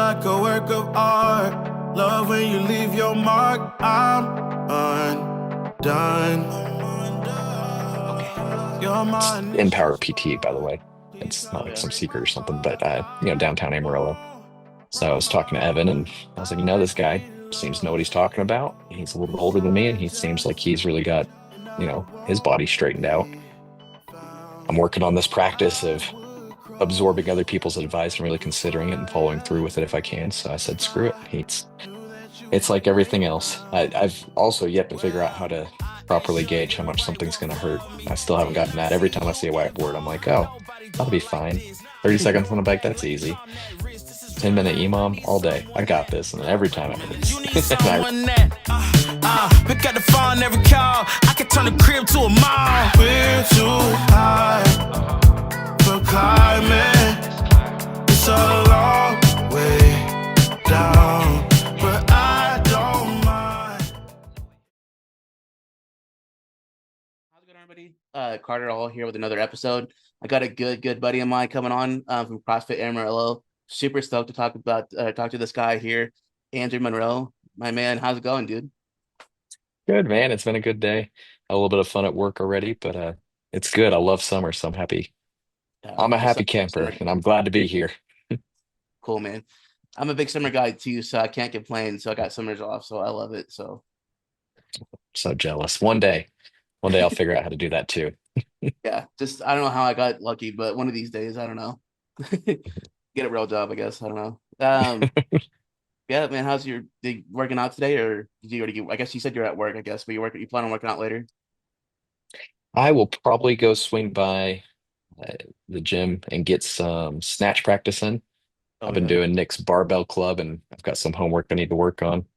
like a work of art. Love when you leave your mark. I'm undone. You're my In initial. Power PT, by the way. It's not Oh, like yeah. some secret or something, but downtown Amarillo. So I was talking to Evan and I was like, this guy seems to know what he's talking about. He's a little bit older than me and he seems like he's really got, his body straightened out. I'm working on this practice of absorbing other people's advice and really considering it and following through with it if I can. So I said, screw it. It's like everything else. I've also yet to figure out how to properly gauge how much something's going to hurt. I still haven't gotten that. Every time I see a whiteboard, I'm like, oh, that'll be fine. 30 seconds on the bike, that's easy. 10-minute EMOM all day. I got this. And then every time it hurts. You need And I someone that pick up the phone every call. I can turn the crib to a mall. We're too high for climbing. It's a long way down, but I don't mind. How's it going, everybody? Carter all here with another episode. I got a good buddy of mine coming on from CrossFit Amarillo. Super stoked to talk to this guy here, Andrew Monroe. My man, how's it going, dude? good, man. It's been a good day. A little bit of fun at work already, but it's good. I love summer, so I'm happy. Yeah, I'm a the happy camper summer, and I'm glad to be here. cool, man. I'm a big summer guy too, so I can't complain. So I got summers off, so I love it. So So jealous. One day I'll figure out how to do that too. yeah, just I don't know how I got lucky, but one of these days, I don't know. Get a real job, I guess. I don't know. Yeah, man. How's you working out today, or did you already? I guess you said you're at work. I guess, but you plan on working out later. I will probably go swing by uh, the gym and get some snatch practice in. I've Oh been yeah. doing Nick's barbell club and I've got some homework I need to work on.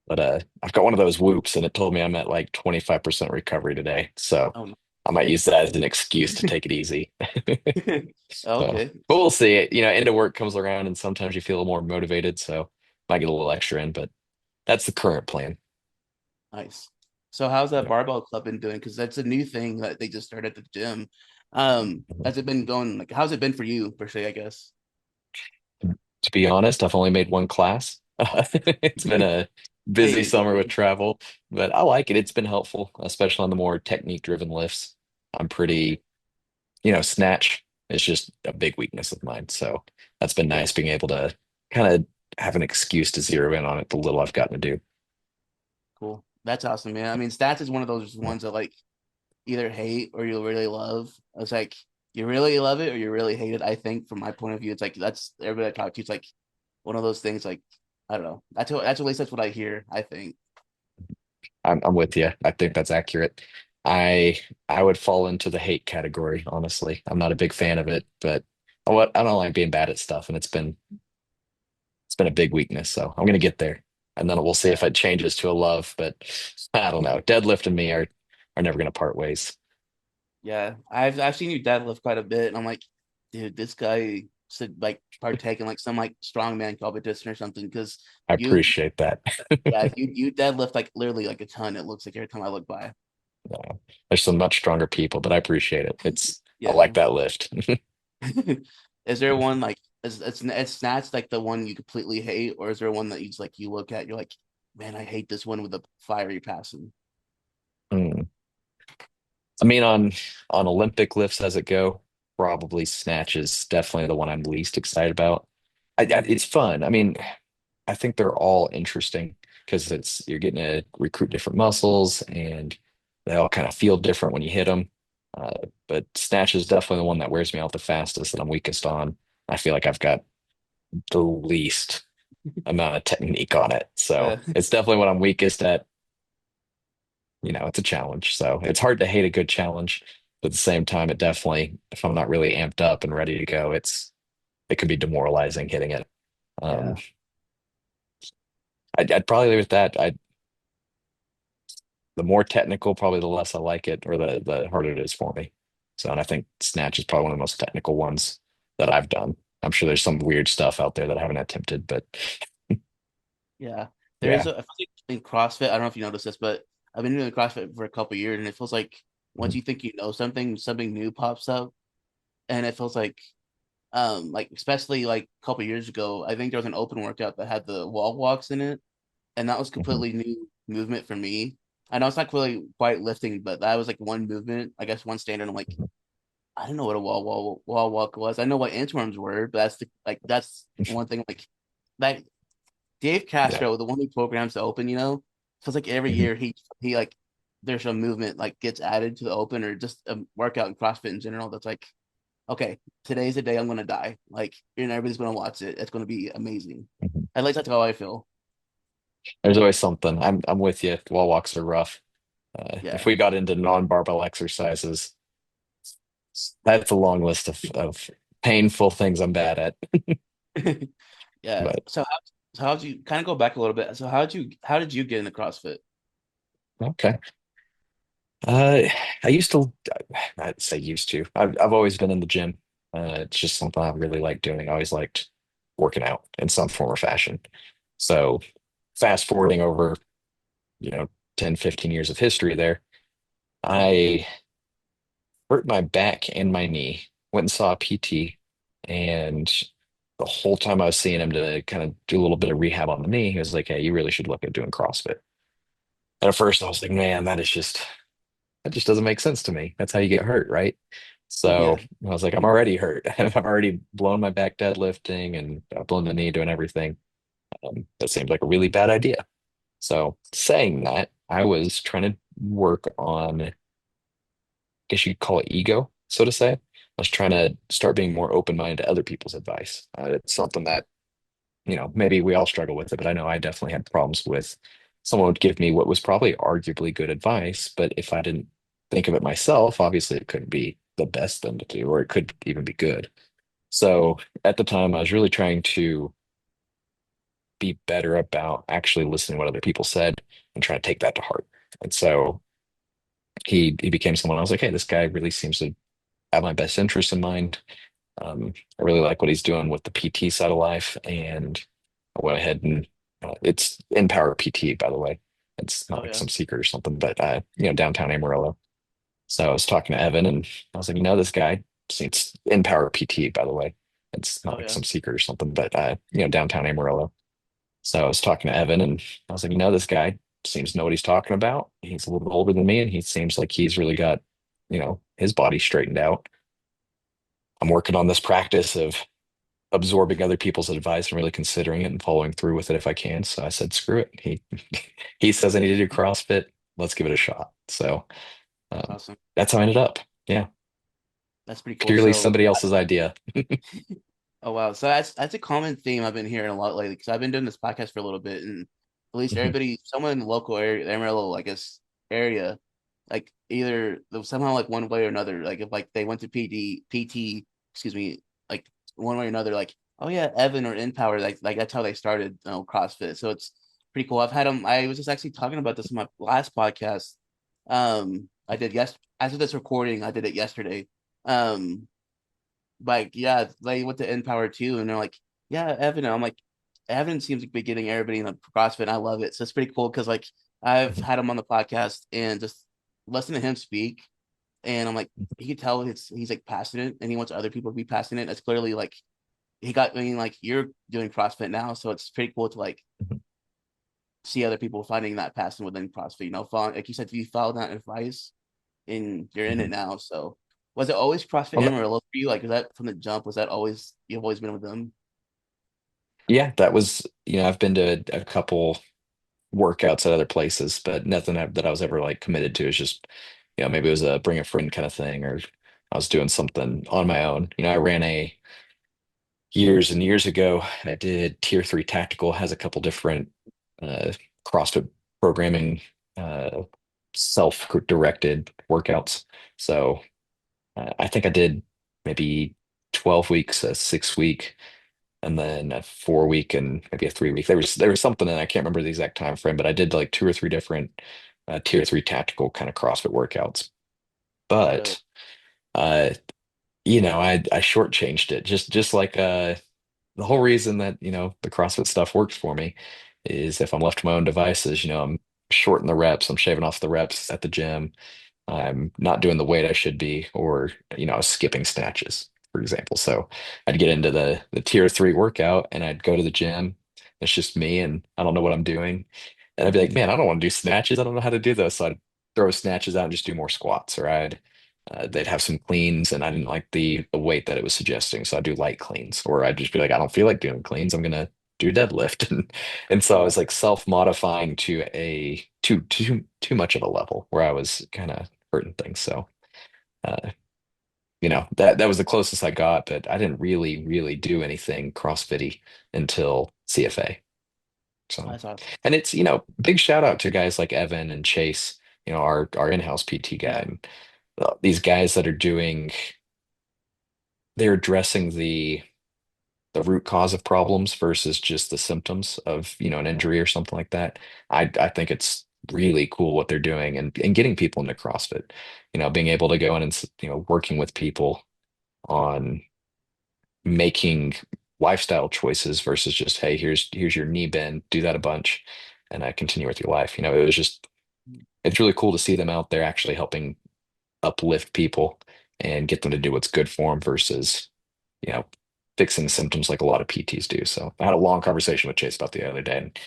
But I've got one of those whoops and it told me I'm at like 25% recovery today. So Oh no. I might use that as an excuse to take it easy. So, Okay. but we'll see. End of work comes around and sometimes you feel a little more motivated. So might get a little extra in, but that's the current plan. Nice. So how's that Yeah. barbell club been doing? Because that's a new thing that they just started at the gym. Has it been going like how's it been for you per se, I guess? To be honest, I've only made one class. It's been a busy Hey, it's all summer with good. travel, but I like it. It's been helpful, especially on the more technique-driven lifts. I'm pretty, snatch is just a big weakness of mine. So that's been Yeah, nice being able to kind of have an excuse to zero in on it, the little I've gotten to do. cool. That's awesome, man. I mean, stats is one of those ones that like either hate or you really love. It's like you really love it or you really hate it. I think from my point of view, it's like that's everybody I talk to. It's like one of those things. Like I don't know. That's at least that's what I hear. I think. I'm with you. I think that's accurate. I I would fall into the hate category, honestly. I'm not a big fan of it, but I don't like being bad at stuff, and it's been a big weakness. So I'm gonna get there, and then we'll see Yeah, if it changes to a love. But I don't know. Deadlift and me are never gonna part ways. yeah. I've seen you deadlift quite a bit, and I'm like, dude, this guy should like partake in like some like strongman competition or something because I you, appreciate that. yeah, you deadlift like literally like a ton. It looks like every time I look by. There's some much stronger people, but I appreciate it. I Yeah. like that lift. Is there one like is snatch like the one you completely hate, or is there one that you just like you look at, you're like, man, I hate this one with a fiery passion. Hmm. I mean, on Olympic lifts as it go, probably snatch is definitely the one I'm least excited about. It's fun. I mean, I think they're all interesting because it's you're getting to recruit different muscles and they all kind of feel different when you hit them. Uh, but snatch is definitely the one that wears me out the fastest that I'm weakest on. I feel like I've got the least amount of technique on it. So Yeah, it's definitely what I'm weakest at. It's a challenge. So it's hard to hate a good challenge. But at the same time, it definitely, if I'm not really amped up and ready to go, it can be demoralizing hitting it. Um, yeah, I'd probably leave it at that. The more technical, probably the less I like it, or the harder it is for me. So, and I think snatch is probably one of the most technical ones that I've done. I'm sure there's some weird stuff out there that I haven't attempted, but yeah. There's yeah. a I feel like in CrossFit, I don't know if you noticed this, but I've been doing CrossFit for a couple years, and it feels like once Mhm. you think you know something, something new pops up, and it feels like Like especially like a couple years ago, I think there was an open workout that had the wall walks in it, and that was Mhm. completely new movement for me. I know it's not really quite lifting, but that was like one movement, I guess one standard. I'm like, I don't know what a wall walk was. I know what inchworms were, but that's one thing like that Dave Yeah. Castro, the one who programs the open, feels like every Mhm. year he like there's a movement like gets added to the open or just a workout in CrossFit in general that's like, okay, today's the day I'm gonna die. Like, everybody's gonna watch it. It's gonna be amazing. Mhm. At least that's how I feel. There's always something. I'm with you. Wall walks are rough. If Yeah. we got into non-barbell exercises, that's a long list of painful things I'm bad at. Yeah. But So how'd you kind of go back a little bit? So how did you get into CrossFit? okay. Uh, I used to, I'd say used to. I've always been in the gym. It's just something I really like doing. I always liked working out in some form or fashion. So fast forwarding over, you know, 10, 15 years of history there, I hurt my back and my knee. Went and saw a PT, and the whole time I was seeing him to kind of do a little bit of rehab on the knee, he was like, "Hey, you really should look at doing CrossFit." And at first, I was like, "Man, that just doesn't make sense to me. That's how you get hurt, right?" So Yeah. I was like, "I'm already hurt. I've already blown my back deadlifting, and I've blown the knee doing everything. That seems like a really bad idea." So saying that, I was trying to work on, guess you'd call it ego, so to say. I was trying to start being more open-minded to other people's advice. It's something that, maybe we all struggle with it, but I know I definitely had problems with someone would give me what was probably arguably good advice, but if I didn't think of it myself, obviously it couldn't be the best thing to do, or it could even be good. So at the time, I was really trying to be better about actually listening to what other people said and trying to take that to heart. And so he became someone I was like, hey, this guy really seems to have my best interest in mind. I really like what he's doing with the PT side of life, and I went ahead and it's Empower PT, by the way. It's not Oh like yeah. some secret or something, but downtown Amarillo. So I was talking to Evan, and I was like, this guy. It's Empower PT, by the way. It's not Oh like yeah. some secret or something, but downtown Amarillo. So I was talking to Evan, and I was like, this guy seems to know what he's talking about. He's a little bit older than me, and he seems like he's really got, his body straightened out. I'm working on this practice of absorbing other people's advice and really considering it and following through with it if I can. So I said, screw it. He says I need to do CrossFit. Let's give it a shot. So That's um, awesome. that's how I ended up. Yeah, That's pretty cool. purely So somebody else's idea. oh wow, so that's a common theme I've been hearing a lot lately because I've been doing this podcast for a little bit, and at least Mhm. everybody, someone in the local area, the Amarillo, I guess, area, like either somehow like one way or another, like if like they went to PT, excuse me, like one way or another, like oh yeah, Evan or Empower, like that's how they started, CrossFit. So it's pretty cool. I've had them. I was just actually talking about this in my last podcast. I did after this recording, I did it yesterday. Um, like yeah, they went to Empower too, and they're like, yeah, Evan. And I'm like, Evan seems to be getting everybody in the CrossFit. And I love it. So it's pretty cool because like I've Mhm. had him on the podcast and just listen to him speak, and I'm like, he could tell he's like passionate and he wants other people to be passionate. It's clearly like I mean, like you're doing CrossFit now, so it's pretty cool to like Mhm. see other people finding that passion within CrossFit. Following, like you said, you followed that advice and you're in it Mhm. now. So was it always CrossFit Well, Amarillo for you? Like was that from the jump? Was that always you've always been with them? yeah, that was, I've been to a couple workouts at other places, but nothing that I was ever like committed to. It's just, maybe it was a bring a friend kind of thing, or I was doing something on my own. I ran a years and years ago. I did Tier 3 Tactical, has a couple different uh, CrossFit programming, uh, self-directed workouts. So I think I did maybe 12 weeks, a 6 week, and then a 4 week and maybe a 3 week. There was something, and I can't remember the exact time frame, but I did like two or three different Tier 3 Tactical kind of CrossFit workouts. Really? But uh, I shortchanged it, just like the whole reason that, the CrossFit stuff works for me is if I'm left to my own devices, I'm shorting the reps, I'm shaving off the reps at the gym, I'm not doing the weight I should be, or, skipping snatches. for example. So I'd get into the tier 3 workout and I'd go to the gym. It's just me and I don't know what I'm doing. And I'd be like, man, I don't want to do snatches. I don't know how to do those. So I'd throw snatches out and just do more squats, or they'd have some cleans and I didn't like the weight that it was suggesting. So I'd do light cleans, or I'd just be like, I don't feel like doing cleans. I'm gonna do deadlift. And so I Yeah, was like self-modifying to a too much of a level where I was kind of hurting things. So uh, that was the closest I got, but I didn't really do anything CrossFit-y until CFA. So, that's awesome. and it's, big shout out to guys like Evan and Chase, our in-house PT guy, Yeah, and these guys that are they're addressing the root cause of problems versus just the symptoms of, an yeah. injury or something like that. I think it's really cool what they're doing and getting people into CrossFit, being able to go in and, working with people on making lifestyle choices versus just, hey, here's your knee bend, do that a bunch, and continue with your life. It's really cool to see them out there actually helping uplift people and get them to do what's good for them versus, you know, fixing symptoms like a lot of PTs do. So I had a long conversation with Chase about the other day, and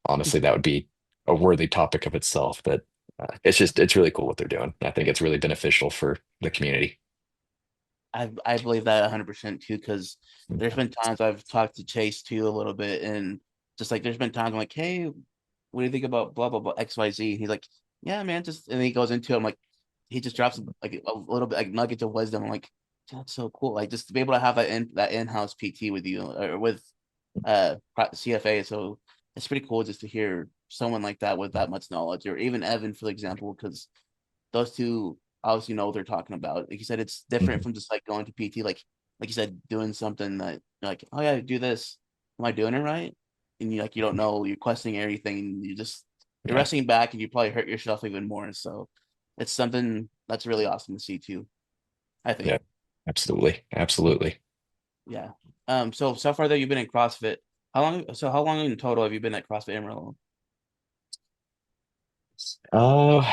honestly, that would be a worthy topic of itself. But it's really cool what they're doing. I think it's really beneficial for the community. I believe that 100% too, because there's been times I've talked to Chase too a little bit, and just like there's been times I'm like, hey, what do you think about blah blah blah XYZ? He's like, yeah, man, just and then he goes into it. I'm like, he just drops like a little bit like nuggets of wisdom. I'm like, that's so cool. Like just to be able to have that in-house PT with you or with CFA. So it's pretty cool just to hear someone like that with that much knowledge, or even Evan, for example, because those two obviously know what they're talking about. Like you said, it's different Mhm. from just like going to PT, like you said, doing something that you're like, oh yeah, do this. Am I doing it right? And you don't know, you're questioning everything, and you're Yeah, resting back, and you probably hurt yourself even more. So it's something that's really awesome to see too. I yeah, think, absolutely, absolutely. yeah. So far that you've been in CrossFit, how long? So how long in total have you been at CrossFit Amarillo? Oh,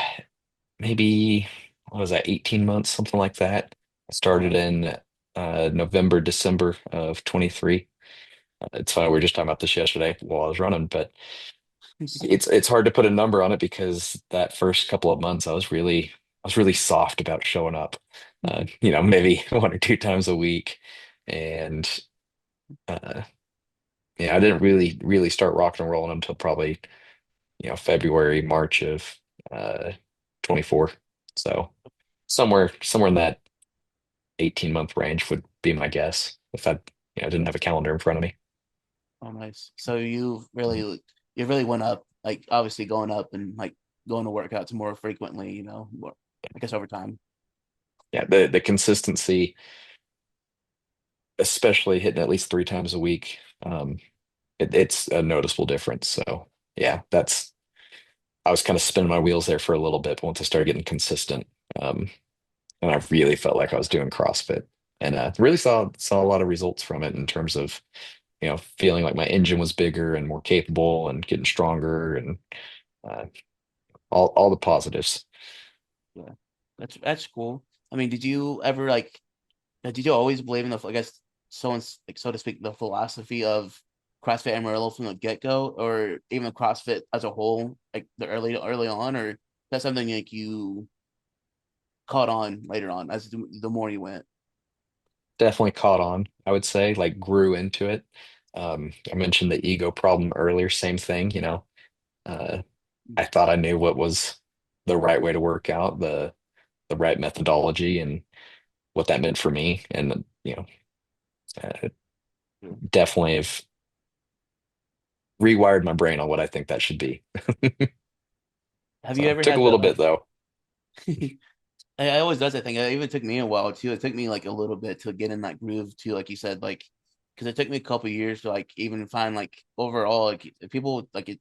maybe what was that, 18 months, something like that. I Oh, started nice. in November, December of 23. It's funny, we were just talking about this yesterday while I was running, but it's hard to put a number on it because that first couple of months I was really soft about showing up. Maybe one or two times a week. And uh yeah, I didn't really start rocking and rolling until probably, February, March of uh 24. So somewhere in that 18-month range would be my guess if I didn't have a calendar in front of me. Oh, nice. So you really went up, like obviously going up and like going to workouts more frequently, more, I guess over time. Yeah, the consistency, especially hitting at least 3 times a week, it's a noticeable difference. So yeah, I was kind of spinning my wheels there for a little bit, but once I started getting consistent, um, and I really felt like I was doing CrossFit, and really saw a lot of results from it in terms of feeling like my engine was bigger and more capable and getting stronger and uh, all the positives. Yeah, that's cool. I mean, did you ever like? Did you always believe in I guess, like so to speak, the philosophy of CrossFit Amarillo from the get go, or even CrossFit as a whole, like the early on, or that's something like you caught on later on as the more you went? Definitely caught on, I would say, like grew into it. I mentioned the ego problem earlier, same thing, uh, I thought I knew what was the right way to work out, the right methodology and what that meant for me. And, definitely have rewired my brain on what I think that should be. Have you So ever took a had little bit though. I always does that thing. It even took me a while too. It took me like a little bit to get in that groove too, like you said, like because it took me a couple years to like even find like overall like if people like it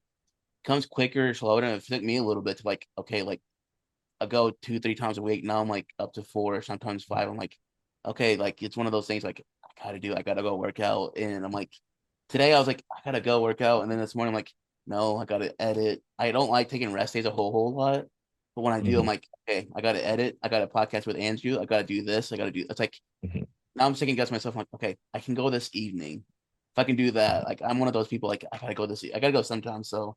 comes quicker or slower. And it took me a little bit to like okay, like I go 2, 3 times a week. Now I'm like up to four, sometimes five. I'm like, okay, like it's one of those things like I gotta go work out. And I'm like, today I was like, I gotta go work out. And then this morning I'm like, no, I gotta edit. I don't like taking rest days a whole lot. But when I do, I'm Mhm, like, okay, I gotta edit. I got a podcast with Andrew. I gotta do this. I gotta do it's like mhm. now I'm second guessing myself. I'm like, okay, I can go this evening. If I can do that, like I'm one of those people. Like I gotta go this. I gotta go sometime. So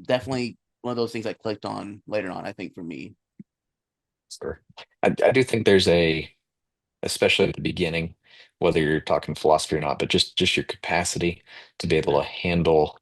definitely one of those things I clicked on later on. I think for me. Sure. I do think there's especially at the beginning, whether you're talking philosophy or not, but just your capacity to be able Yeah. to handle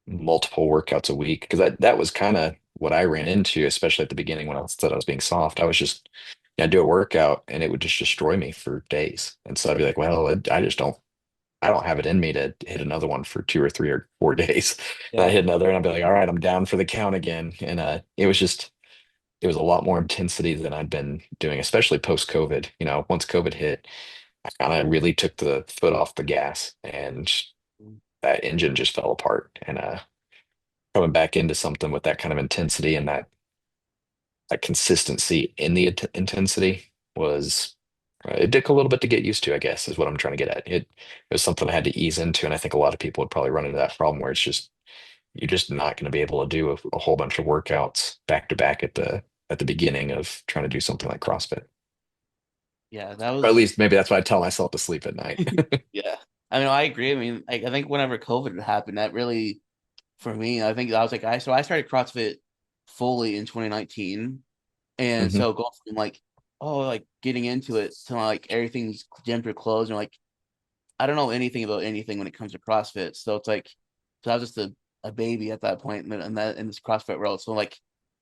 multiple workouts a week. Because that was kind of what I ran into, especially at the beginning when I said I was being soft. I was just, yeah, do a workout and it would just destroy me for days. And so I'd be like, well, I don't have it in me to hit another one for 2 or 3 or 4 days. And I Yeah. hit another and I'd be like, all right, I'm down for the count again. And it was a lot more intensity than I'd been doing, especially post COVID. Once COVID hit, I kind of really took the foot off the gas and that engine just fell apart. And coming back into something with that kind of intensity and that consistency in the intensity was it took a little bit to get used to, I guess, is what I'm trying to get at. It was something I had to ease into, and I think a lot of people would probably run into that problem where it's just you're just not going to be able to do a whole bunch of workouts back to back at the beginning of trying to do something like CrossFit. Yeah. That Or at was. least maybe that's why I tell myself to sleep at night. Yeah. I mean, I agree. I mean, I think whenever COVID happened, that really for me, I think I was like, I started CrossFit fully in 2019, and Hmm. so going from like, oh, like getting into it to like everything's gyms are closed, and like I don't know anything about anything when it comes to CrossFit. So it's like, so I was just a baby at that point in that in this CrossFit world. So like,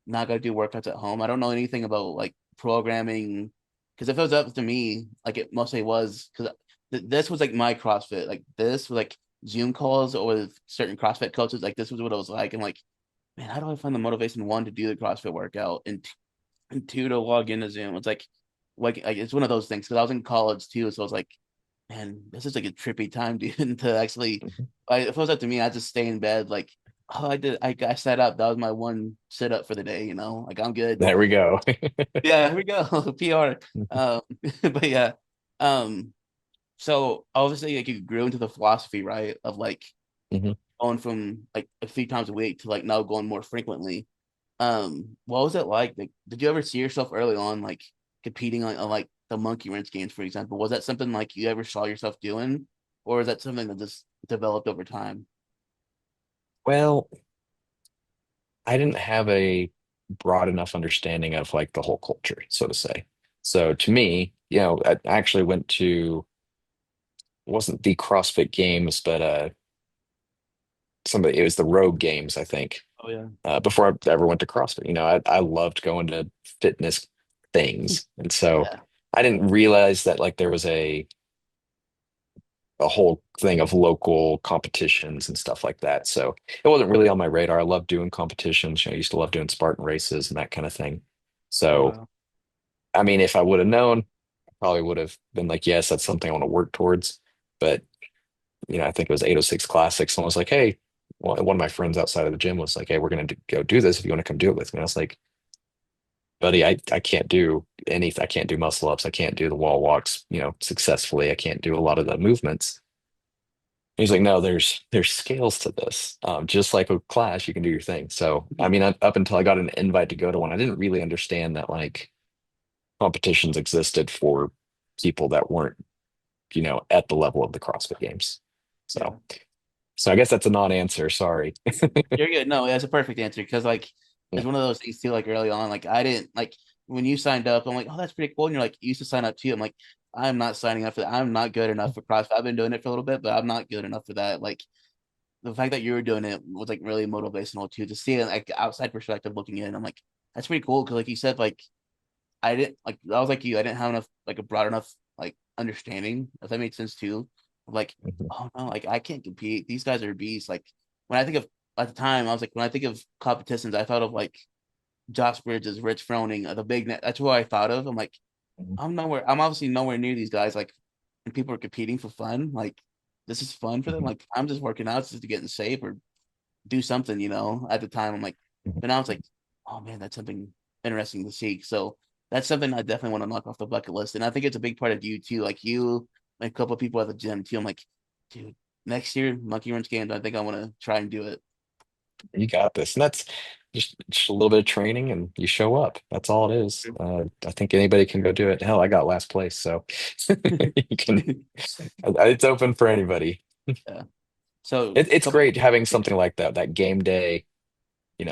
not gonna do workouts at home. I don't know anything about like programming because if it was up to me, like it mostly was because this was like my CrossFit. Like this was like Zoom calls or with certain CrossFit coaches. Like this was what it was like. And like, man, how do I find the motivation one to do the CrossFit workout and two to log into Zoom? It's like it's one of those things because I was in college too, so I was like man, this is like a trippy time, dude. To actually, if it was up to me, I'd just stay in bed. Like, oh, I sat up. That was my one sit up for the day. Like I'm good. There we go. Yeah, here we go. PR. Um, but yeah. Um, so obviously, like you grew into the philosophy, right? Of like Mhm. going from like a few times a week to like now going more frequently. What was it like? Like, did you ever see yourself early on like competing on like the monkey wrench games, for example? Was that something like you ever saw yourself doing, or is that something that just developed over time? Well, I didn't have a broad enough understanding of like the whole culture, so to say. So to me, I actually went to it wasn't the CrossFit Games, but it was the Rogue Games, I think. Oh yeah, Before I ever went to CrossFit, I loved going to fitness things, and so yeah, I didn't realize that like there was a whole thing of local competitions and stuff like that. So it wasn't really on my radar. I love doing competitions. I used to love doing Spartan races and that kind of thing. So, wow, I mean, if I would have known, I probably would have been like, yes, that's something I want to work towards. But, I think it was 806 Classic. Someone was like, hey, one of my friends outside of the gym was like, hey, we're going to go do this if you want to come do it with me. I was like, buddy, I can't do anything. I can't do muscle ups. I can't do the wall walks, successfully. I can't do a lot of the movements. He's like, no, there's scales to this. Just like a class, you can do your thing. So, I mean, up until I got an invite to go to one, I didn't really understand that like competitions existed for people that weren't, at the level of the CrossFit Games. yeah. So I guess that's a non-answer. Sorry. You're good. No, that's a perfect answer because like Yeah. it's one of those things too. Like early on, like I didn't like when you signed up. I'm like, oh, that's pretty cool. And you're like, you used to sign up too. I'm like, I'm not signing up for that. I'm not good enough for CrossFit. I've been doing it for a little bit, but I'm not good enough for that. Like the fact that you were doing it was like really motivational too to see it like outside perspective looking in. I'm like, that's pretty cool because like you said, like I didn't like I was like you, I didn't have enough like a broad enough like understanding, if that makes sense too. Like, Mhm. oh no, like I can't compete. These guys are beasts. Like when I think of at the time, I was like when I think of competitions, I thought of like Josh Bridges, Rich Froning, the big net. That's what I thought of. I'm like, Mhm. I'm obviously nowhere near these guys. Like, and people are competing for fun. Like, this is fun for them. Mhm. Like, I'm just working out just to get in shape or do something, At the time, I'm like, Mhm. but now it's like, oh man, that's something interesting to see. So that's something I definitely want to knock off the bucket list. And I think it's a big part of you too. Like you, like a couple of people at the gym too. I'm like, dude, next year, Monkey Wrench Games, I think I want to try and do it. You got this. And just a little bit of training and you show up. That's all it is. I think anybody can go do it. Hell, I got last place, so you can. It's open for anybody. Yeah. So It's couple. great having something like that, that game day,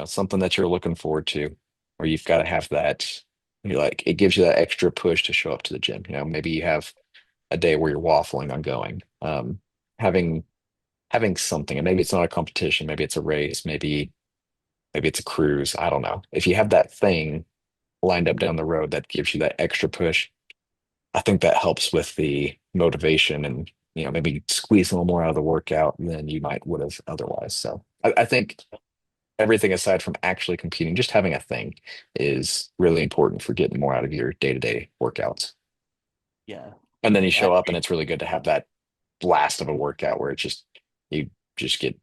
something that you're looking forward to, where you've got to have that. You're like, it gives you that extra push to show up to the gym. Maybe you have a day where you're waffling on going. Having having something, and maybe it's not a competition, maybe it's a race, maybe it's a cruise. I don't know. If you have that thing lined up down the road that gives you that extra push, I think that helps with the motivation and maybe squeeze a little more out of the workout than you might would have otherwise. So I think everything aside from actually competing, just having a thing is really important for getting more out of your day-to-day workouts. Yeah. And then you I, show up and it's really good to have that blast of a workout where you just get,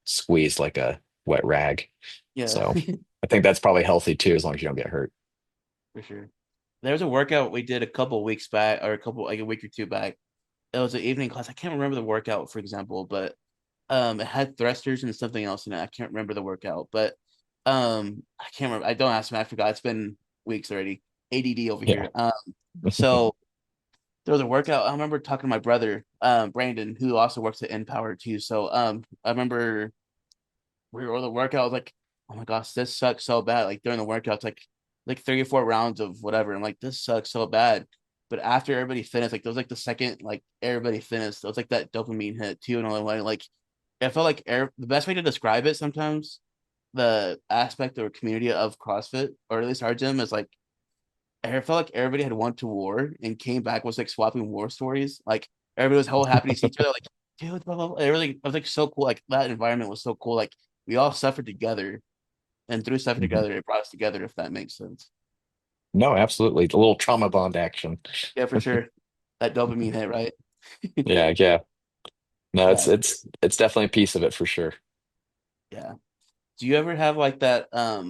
squeezed like a wet rag. yeah. So I think that's probably healthy too, as long as you don't get hurt. For sure. There was a workout we did a couple weeks back, or like a week or two back. It was an evening class. I can't remember the workout, for example, but it had thrusters and something else in it. I can't remember the workout, but I can't remember. I don't ask me. I forgot. It's been weeks already. ADD over Yeah. here. So there was a workout. I remember talking to my brother, Brandon, who also works at Empower too. So I remember we were on the workout. I was like, oh my gosh, this sucks so bad. Like during the workout, it's like 34 rounds of whatever. I'm like, this sucks so bad. But after everybody finished, like there was like the second, like everybody finished, it was like that dopamine hit too. And all like I felt like the best way to describe it sometimes, the aspect or community of CrossFit, or at least our gym, is like I felt like everybody had went to war and came back was like swapping war stories. Like everybody was whole happy to see each other. Like, dude, blah, blah, blah. It really, it was like so cool. Like that environment was so cool. Like we all suffered together, and through suffering Mhm. together, it brought us together. If that makes sense. No, absolutely. A little trauma bond action. Yeah, for sure. That dopamine hit, right? Yeah, yeah. No, it's Yeah, it's it's definitely a piece of it for sure. yeah. Do you ever have like that? Have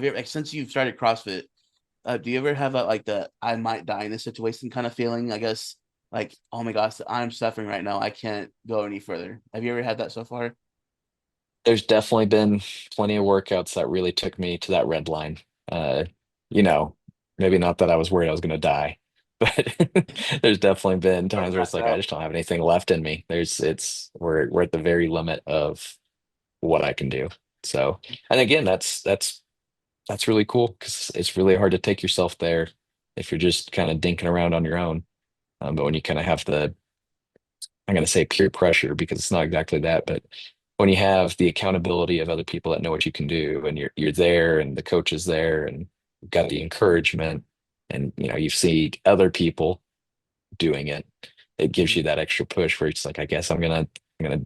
you ever, like since you've started CrossFit? Do you ever have a like the I might die in this situation kind of feeling? I guess like, oh my gosh, I'm suffering right now. I can't go any further. Have you ever had that so far? There's definitely been plenty of workouts that really took me to that red line. Uh, you know, maybe not that I was worried I was going to die, but there's definitely been Or times where it's pass like I out? just don't have anything left in me. We're at the very limit of what I can do. So, and again, that's really cool because it's really hard to take yourself there if you're just kind of dinking around on your own. But when you kind of have I'm going to say peer pressure because it's not exactly that, but when you have the accountability of other people that know what you can do, and you're there, and the coach is there, and you've got the encouragement, and you see other people doing it, it gives you that extra push where it's like, I guess I'm gonna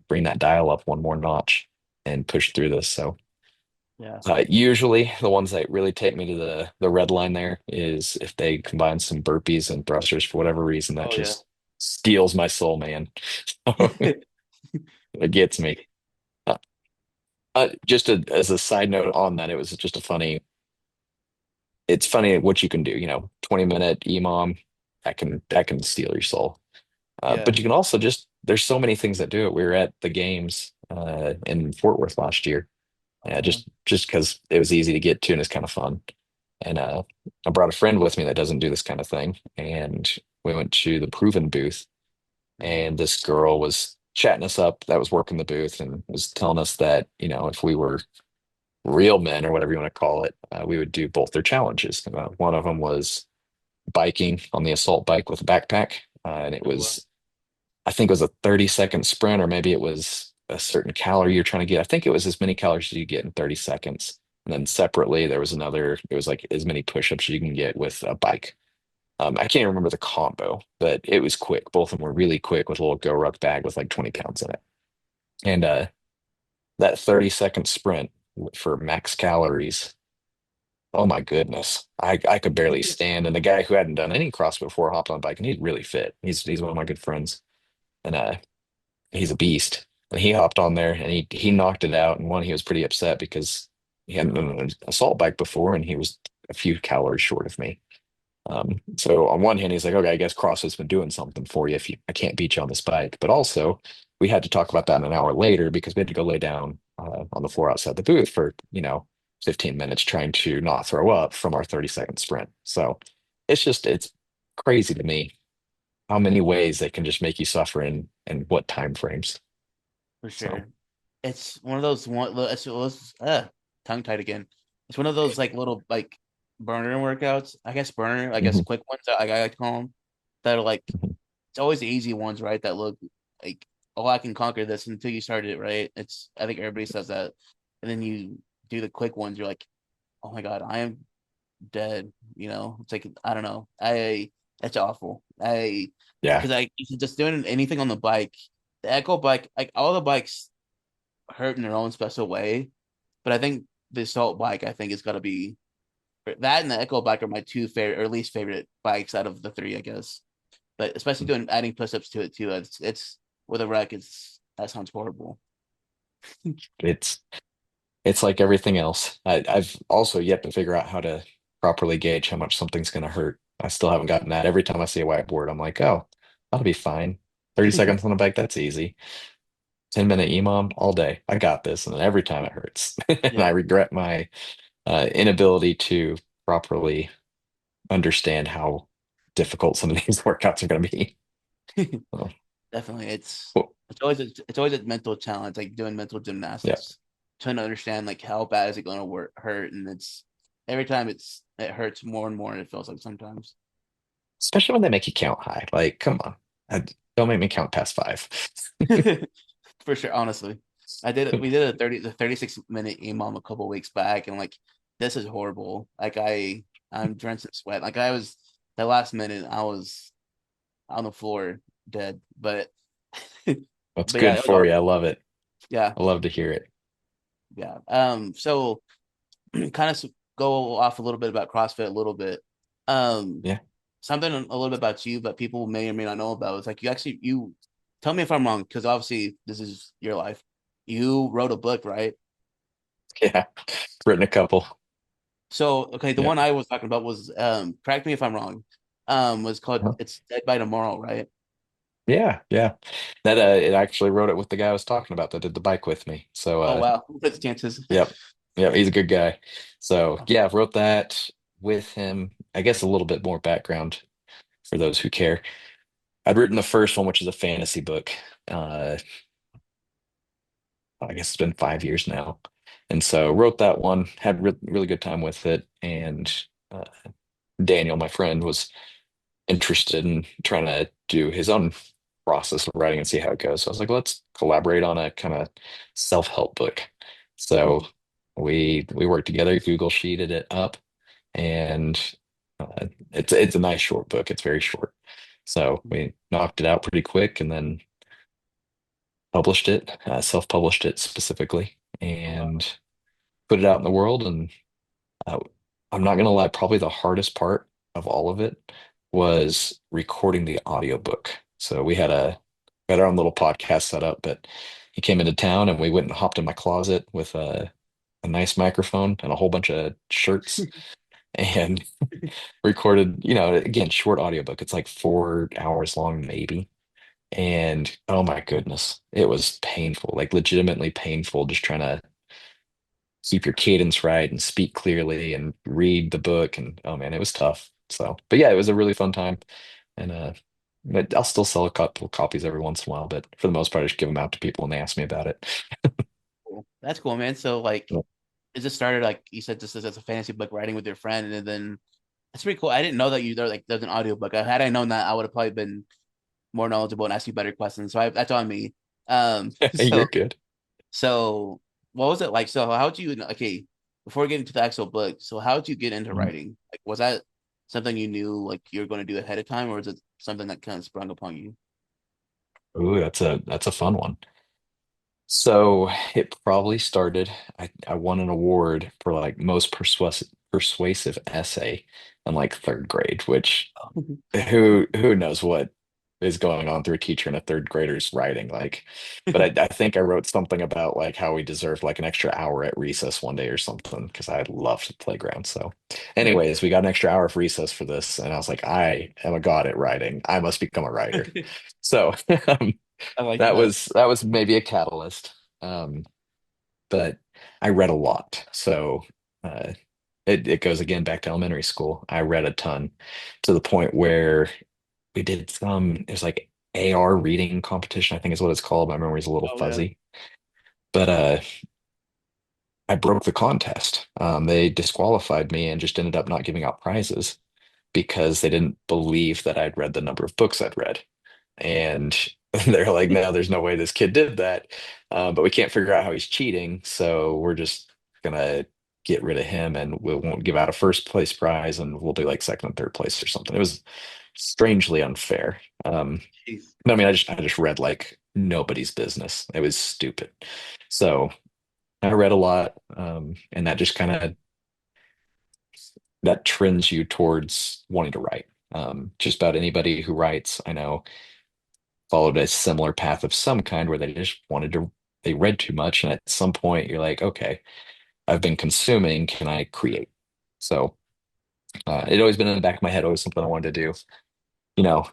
bring that dial up one more notch and push through this. So Yeah. usually the ones that really take me to the red line there is if they combine some burpees and thrusters for whatever reason, that Oh yeah. just steals my soul, man. It gets me. Uh, as a side note on that, it was just it's funny what you can do, 20-minute EMOM, that can steal your soul. Yeah. But you can also there's so many things that do it. We were at the games in Fort Worth last year. Yeah, Uh, just because it was easy to get to and it's kind of fun. And I brought a friend with me that doesn't do this kind of thing. And we went to the Proven booth, mhm. and this girl was chatting us up that was working the booth and was telling us that, if we were real men or whatever you want to call it, we would do both their challenges. One of them was biking on the assault bike with a backpack. And it Oh, well. was, I think it was a 30-second sprint, or maybe it was a certain calorie you're trying to get. I think it was as many calories as you get in 30 seconds. And then separately, there was it was like as many push-ups as you can get with a bike. I can't remember the combo, but it was quick. Both of them were really quick with a little Go Ruck bag with like 20 pounds in it. And that 30-second sprint for max calories, oh my goodness. I could barely stand. And the guy who hadn't done any CrossFit before hopped on a bike and he's really fit. He's one of my good friends. And he's a beast. And he hopped on there and he knocked it out. And one, he was pretty upset because he hadn't done an assault bike before and he was a few calories short of me. So on one hand, he's like, okay, I guess CrossFit's been doing something for you if I can't beat you on this bike. But also, we had to talk about that an hour later because we had to go lay down on the floor outside the booth for, 15 minutes trying to not throw up from our 30-second sprint. So it's crazy to me how many ways they can just make you suffer and what time frames. For So sure. It's one of those tongue tied again. It's one of those like little like burner workouts. I guess burner, I guess mhm, quick ones that I like to call them. That are like mhm. it's always the easy ones, right? That look like, oh, I can conquer this until you start it, right? It's I think everybody says that, and then you do the quick ones. You're like, oh my god, I am dead. It's like I don't know. That's awful. Yeah, Because I just doing anything on the bike, the Echo bike, like all the bikes hurt in their own special way. But I think the assault bike, I think, is gonna be that and the Echo bike are my two favorite or least favorite bikes out of the three, I guess. But especially doing adding push-ups to it too. It's with a wreck, that sounds horrible. it's it's like everything else. I've also yet to figure out how to properly gauge how much something's going to hurt. I still haven't gotten that. Every time I see a whiteboard, I'm like, oh, that'll be fine. 30 seconds on the bike, that's easy. 10-minute EMOM all day. I got this. And then every time it hurts. And I Yeah, regret my inability to properly understand how difficult some of these workouts are going to be. So, definitely. It's cool. it's always it's always a mental challenge, like doing mental Yeah. gymnastics, trying to understand like how bad is it going to hurt, and it's every time it hurts more and more. And it feels like sometimes. Especially when they make you count high. Like, come on. Don't make me count past five. For sure, honestly. We did the 36-minute EMOM a couple weeks back, and like this is horrible. Like I'm drenched in sweat. Like I was the last minute I was on the floor dead. But That's but yeah, good it was for you. I awesome. love it. Yeah, I love to hear it. yeah. So kind of go off a little bit about CrossFit a little bit. Um Yeah. Something a little bit about you, but people may or may not know about. It's like you tell me if I'm wrong, because obviously this is your life. You wrote a book, right? Yeah. Written a couple. So okay, the Yeah. one I was talking about was correct me if I'm wrong. Was called Huh. It's Dead by Tomorrow, right? Yeah. Yeah. That it actually wrote it with the guy I was talking about that did the bike with me. So Oh wow, what's the chances? yep. Yep, he's a good guy. So yeah, I wrote that with him. I guess a little bit more background for those who care. I'd written the first one, which is a fantasy book. Uh I guess it's been 5 years now. And so wrote that one, had really good time with it. And uh, Daniel, my friend, was interested in trying to do his own process of writing and see how it goes. So I was like, let's collaborate on a kind of self-help book. So we worked together, Google sheeted it up, and it's a nice short book. It's very short. So we knocked it out pretty quick and then published it, self-published it specifically, Oh wow. and put it out in the world. And uh, I'm not gonna lie, probably the hardest part of all of it was recording the audiobook. So we had our own little podcast set up, but he came into town and we went and hopped in my closet with a nice microphone and a whole bunch of shirts and recorded, again, short audiobook. It's like 4 hours long, maybe. And oh my goodness, it was painful, like legitimately painful, just trying to keep your cadence right and speak clearly and read the book. And oh man, it was tough. So, but yeah, it was a really fun time. And but I'll still sell a couple copies every once in a while, but for the most part, I just give them out to people when they ask me about it. Cool. That's cool, man. So like Yeah. it just started like you said, just as a fantasy book writing with your friend, and then that's pretty cool. I didn't know that there's an audiobook. Had I known that, I would have probably been more knowledgeable and asked you better questions. So that's on me. You're So good. so what was it like? So how'd you okay, before we get into the actual book, so how'd you get into Mhm. writing? Like was that something you knew like you were going to do ahead of time, or is it something that kind of sprung upon you? Ooh, that's a fun one. So it probably started. I won an award for like most persuasive essay in like third grade, which who knows what is going on through a teacher and a third grader's writing like. But I think I wrote something about like how we deserved like an extra hour at recess one day or something because I loved the playground. So anyways, we got an extra hour of recess for this and I was like, I am a god at writing. I must become a writer. So I like that that. was maybe a catalyst. Um, but I read a lot. So uh, it goes again back to elementary school. I read a ton to the point where we did it was like AR reading competition, I think is what it's called. My memory's a little Oh yeah. fuzzy. But I broke the contest. They disqualified me and just ended up not giving out prizes because they didn't believe that I'd read the number of books I'd read. And they're like, no, there's no way this kid did that. But we can't figure out how he's cheating. So we're just gonna get rid of him and we won't give out a first place prize and we'll do like second and third place or something. It was strangely unfair. Jeez. I mean, I just read like nobody's business. It was stupid. So I read a lot, and that just kind of that trends you towards wanting to write. Just about anybody who writes, I know, followed a similar path of some kind where they just wanted to, they read too much, and at some point you're like, okay, I've been consuming, can I create? So it always been in the back of my head, always something I wanted to do.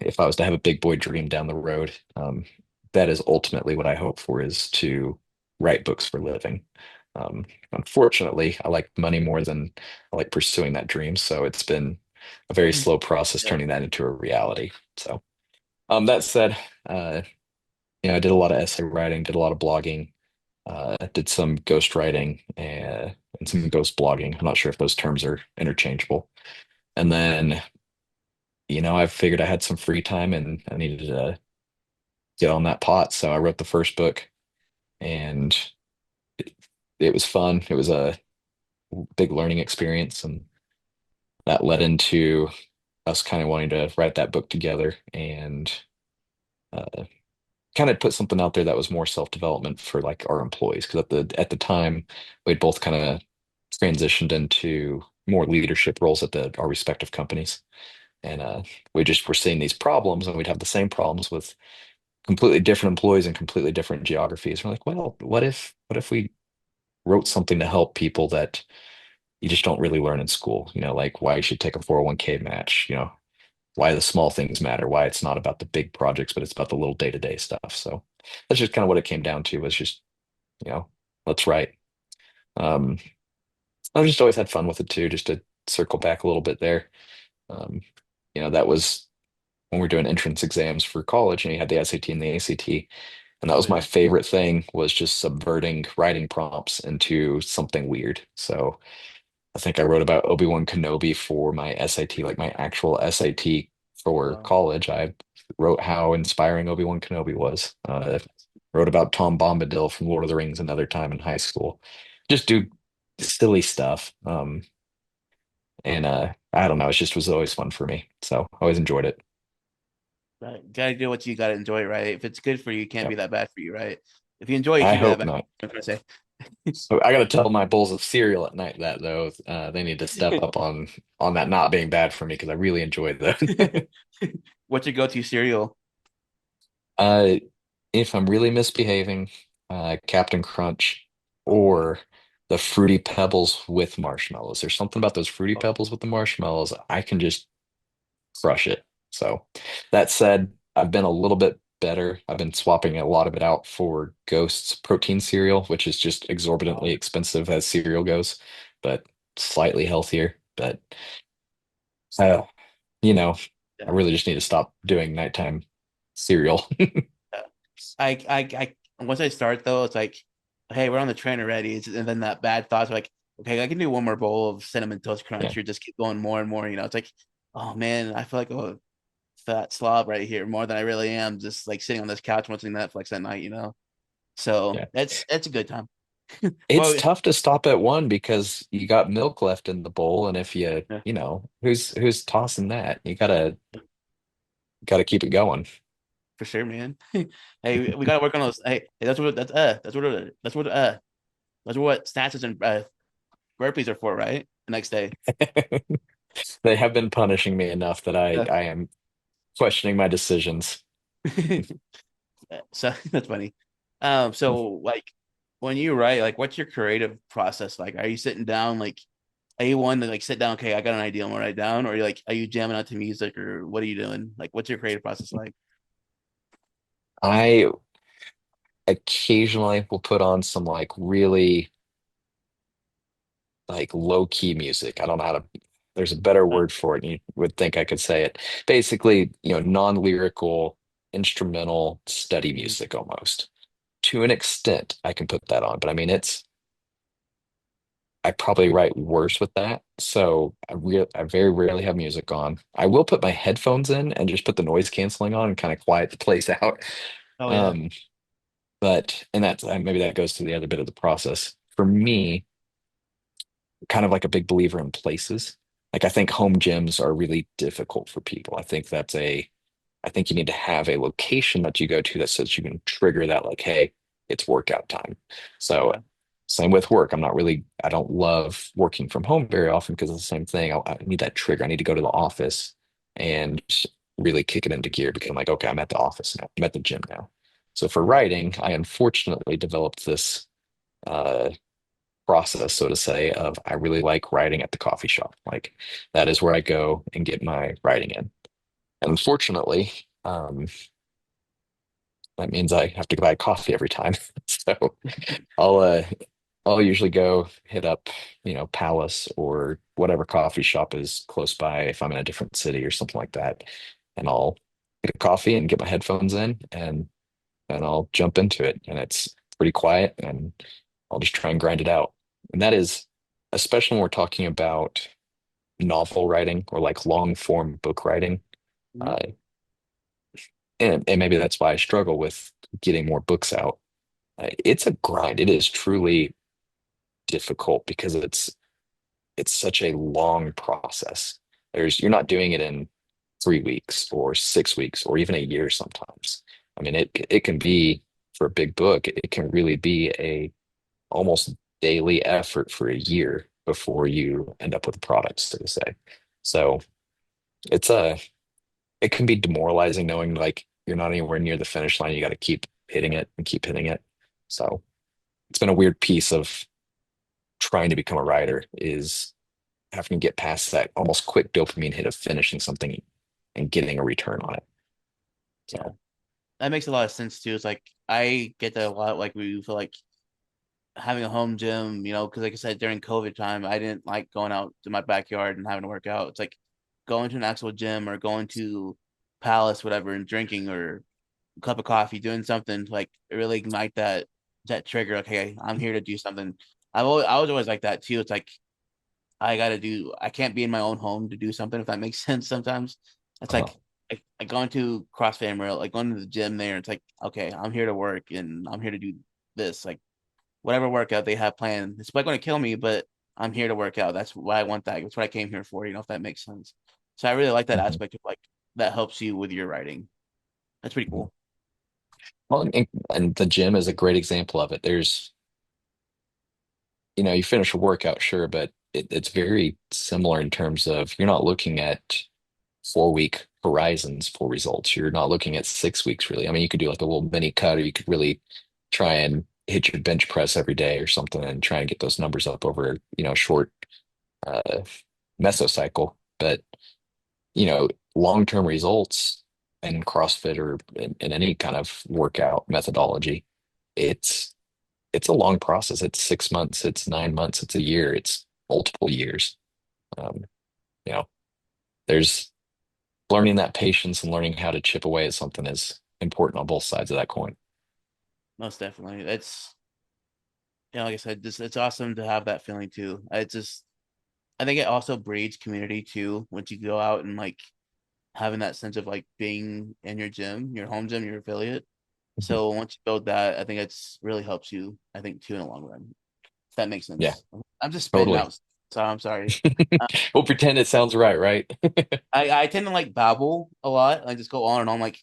If I was to have a big boy dream down the road, that is ultimately what I hope for is to write books for a living. Unfortunately, I like money more than I like pursuing that dream. So it's been a very slow process Yeah. turning that into a reality. So, that said, uh, I did a lot of essay writing, did a lot of blogging, did some ghost writing and some ghost blogging. I'm not sure if those terms are interchangeable. And then, I figured I had some free time and I needed to get on that pot. So I wrote the first book and it, it was fun. It was a big learning experience. And that led into us kind of wanting to write that book together and uh, kind of put something out there that was more self-development for like our employees. Because at the time, we'd both kind of transitioned into more leadership roles at our respective companies. And we just were seeing these problems, and we'd have the same problems with completely different employees and completely different geographies. We're like, well, what if we wrote something to help people that you just don't really learn in school? Like why you should take a 401k match, why the small things matter, why it's not about the big projects, but it's about the little day-to-day stuff. So that's just kind of what it came down to was just, you know, let's write. Um, I've just always had fun with it too, just to circle back a little bit there. Um, that was when we were doing entrance exams for college and you had the SAT and the ACT. And that Oh was my yeah. favorite thing was just subverting writing prompts into something weird. So I think I wrote about Obi-Wan Kenobi for my SAT, like my actual SAT for Wow. college. I wrote how inspiring Obi-Wan Kenobi was. Wrote about Tom Bombadil from Lord of the Rings another time in high school. Just do silly stuff. And I don't know, it just was always fun for me. So I always enjoyed it. Right. Gotta do what you gotta enjoy, right? If it's good for you, it can't be Yep. that bad for you, right? If you enjoy it, it I can't be that hope bad. not. I'm trying to So I got to tell my bowls of cereal at night that though they need to step say. up on that not being bad for me because I really enjoyed that. What's your go-to cereal? uh, if I'm really misbehaving, Captain Crunch Oh yeah. or the Fruity Pebbles with marshmallows. There's something about those Fruity Oh, Pebbles with the marshmallows. I can just crush it. So that said, I've been a little bit better. I've been swapping a lot of it out for Ghost's protein cereal, which is just exorbitantly wow. expensive as cereal goes, but slightly healthier. But uh, you know, I Yeah. really just need to stop doing nighttime cereal. Yeah. Once I start though, it's like, hey, we're on the train already. And then that bad thoughts are like, okay, I can do one more bowl of cinnamon toast Yeah, crunch or just keep going more and more. It's like, oh man, I feel like a fat slob right here more than I really am, just like sitting on this couch watching Netflix at night. So yeah. that's a good time. It's Well, tough to stop at one because you got milk left in the bowl, and if you, yeah, who's tossing that? You gotta keep it going. for sure, man. Hey, we gotta work on those. Hey, that's what snatches and burpees are for, right? The next day. They have been punishing me enough that I Yeah. I am questioning my decisions. So that's funny. So like when you write, like what's your creative process like? Are you sitting down like are you one to like sit down, okay, I got an idea, I'm gonna write down, or are you jamming out to music or what are you doing? Like what's your creative process like? I occasionally will put on some like really like low key music. I don't know how to, there's a better word for it. And you would think I could say it. Basically, non-lyrical, instrumental, study Mhm. music almost. To an extent, I can put that on, but I mean, I probably write worse with that. So I very rarely have music on. I will put my headphones in and just put the noise canceling on and kind of quiet the place out. Oh yeah. Um, but and that's maybe that goes to the other bit of the process. For me, kind of like a big believer in places. Like I think home gyms are really difficult for people. I think you need to have a location that you go to that says you can trigger that like, hey, it's workout time. So Yeah. same with work. I don't love working from home very often because of the same thing. I need that trigger. I need to go to the office and really kick it into gear because I'm like, okay, I'm at the office now. I'm at the gym now. So for writing, I unfortunately developed this uh process, so to say, of I really like writing at the coffee shop. Like that is where I go and get my writing in. And unfortunately, that means I have to buy coffee every time. So I'll uh I'll usually go hit up, Palace or whatever coffee shop is close by if I'm in a different city or something like that. And I'll get a coffee and get my headphones in and I'll jump into it. And it's pretty quiet and I'll just try and grind it out. And that is, especially when we're talking about novel writing or like long form book writing. Mhm. Uh, and maybe that's why I struggle with getting more books out. It's a grind. It is truly difficult because it's such a long process. You're not doing it in 3 weeks or 6 weeks or even a year sometimes. I mean, it can be for a big book, it can really be a almost daily effort for a year before you end up with a product, so to say. So it's it can be demoralizing knowing like you're not anywhere near the finish line. You got to keep hitting it and keep hitting it. So it's been a weird piece of trying to become a writer is having to get past that almost quick dopamine hit of finishing something and getting a return on it. Yeah. So, That makes a lot of sense too. It's like I get that a lot. Like we feel like having a home gym, because like I said, during COVID time, I didn't like going out to my backyard and having to work out. It's like going to an actual gym or going to Palace, whatever, and drinking or a cup of coffee, doing something to like really ignite that trigger. Okay, I'm here to do something. I was always like that too. It's like I can't be in my own home to do something if that makes sense sometimes. It's uh, like I going to CrossFit Amarillo, like going to the gym there. It's like, okay, I'm here to work and I'm here to do this. Like whatever workout they have planned. It's not going to kill me, but I'm here to work out. That's why I want that. That's what I came here for, if that makes sense. So I really like that mhm, aspect of like that helps you with your writing. That's pretty mhm. cool. Well, and the gym is a great example of it. You finish a workout, sure, but it's very similar in terms of you're not looking at 4 week horizons for results. You're not looking at 6 weeks really. I mean, you could do like a little mini cut, or you could really try and hit your bench press every day or something and try and get those numbers up over, a short uh, mesocycle. But, long-term results in CrossFit or in any kind of workout methodology, it's it's a long process. It's 6 months, it's 9 months, it's a year, it's multiple years. Um, you know, there's learning that patience and learning how to chip away at something is important on both sides of that coin. Most definitely. It's like I said, just it's awesome to have that feeling too. I think it also breeds community too once you go out and like having that sense of like being in your gym, your home gym, your affiliate. Mhm. So once you build that, I think it's really helps you, I think, too, in the long run. If that makes Yeah, sense. I'm just spitting totally. out. So I'm sorry. Uh, We'll pretend it sounds right, right? I tend to like babble a lot. I just go on and on like,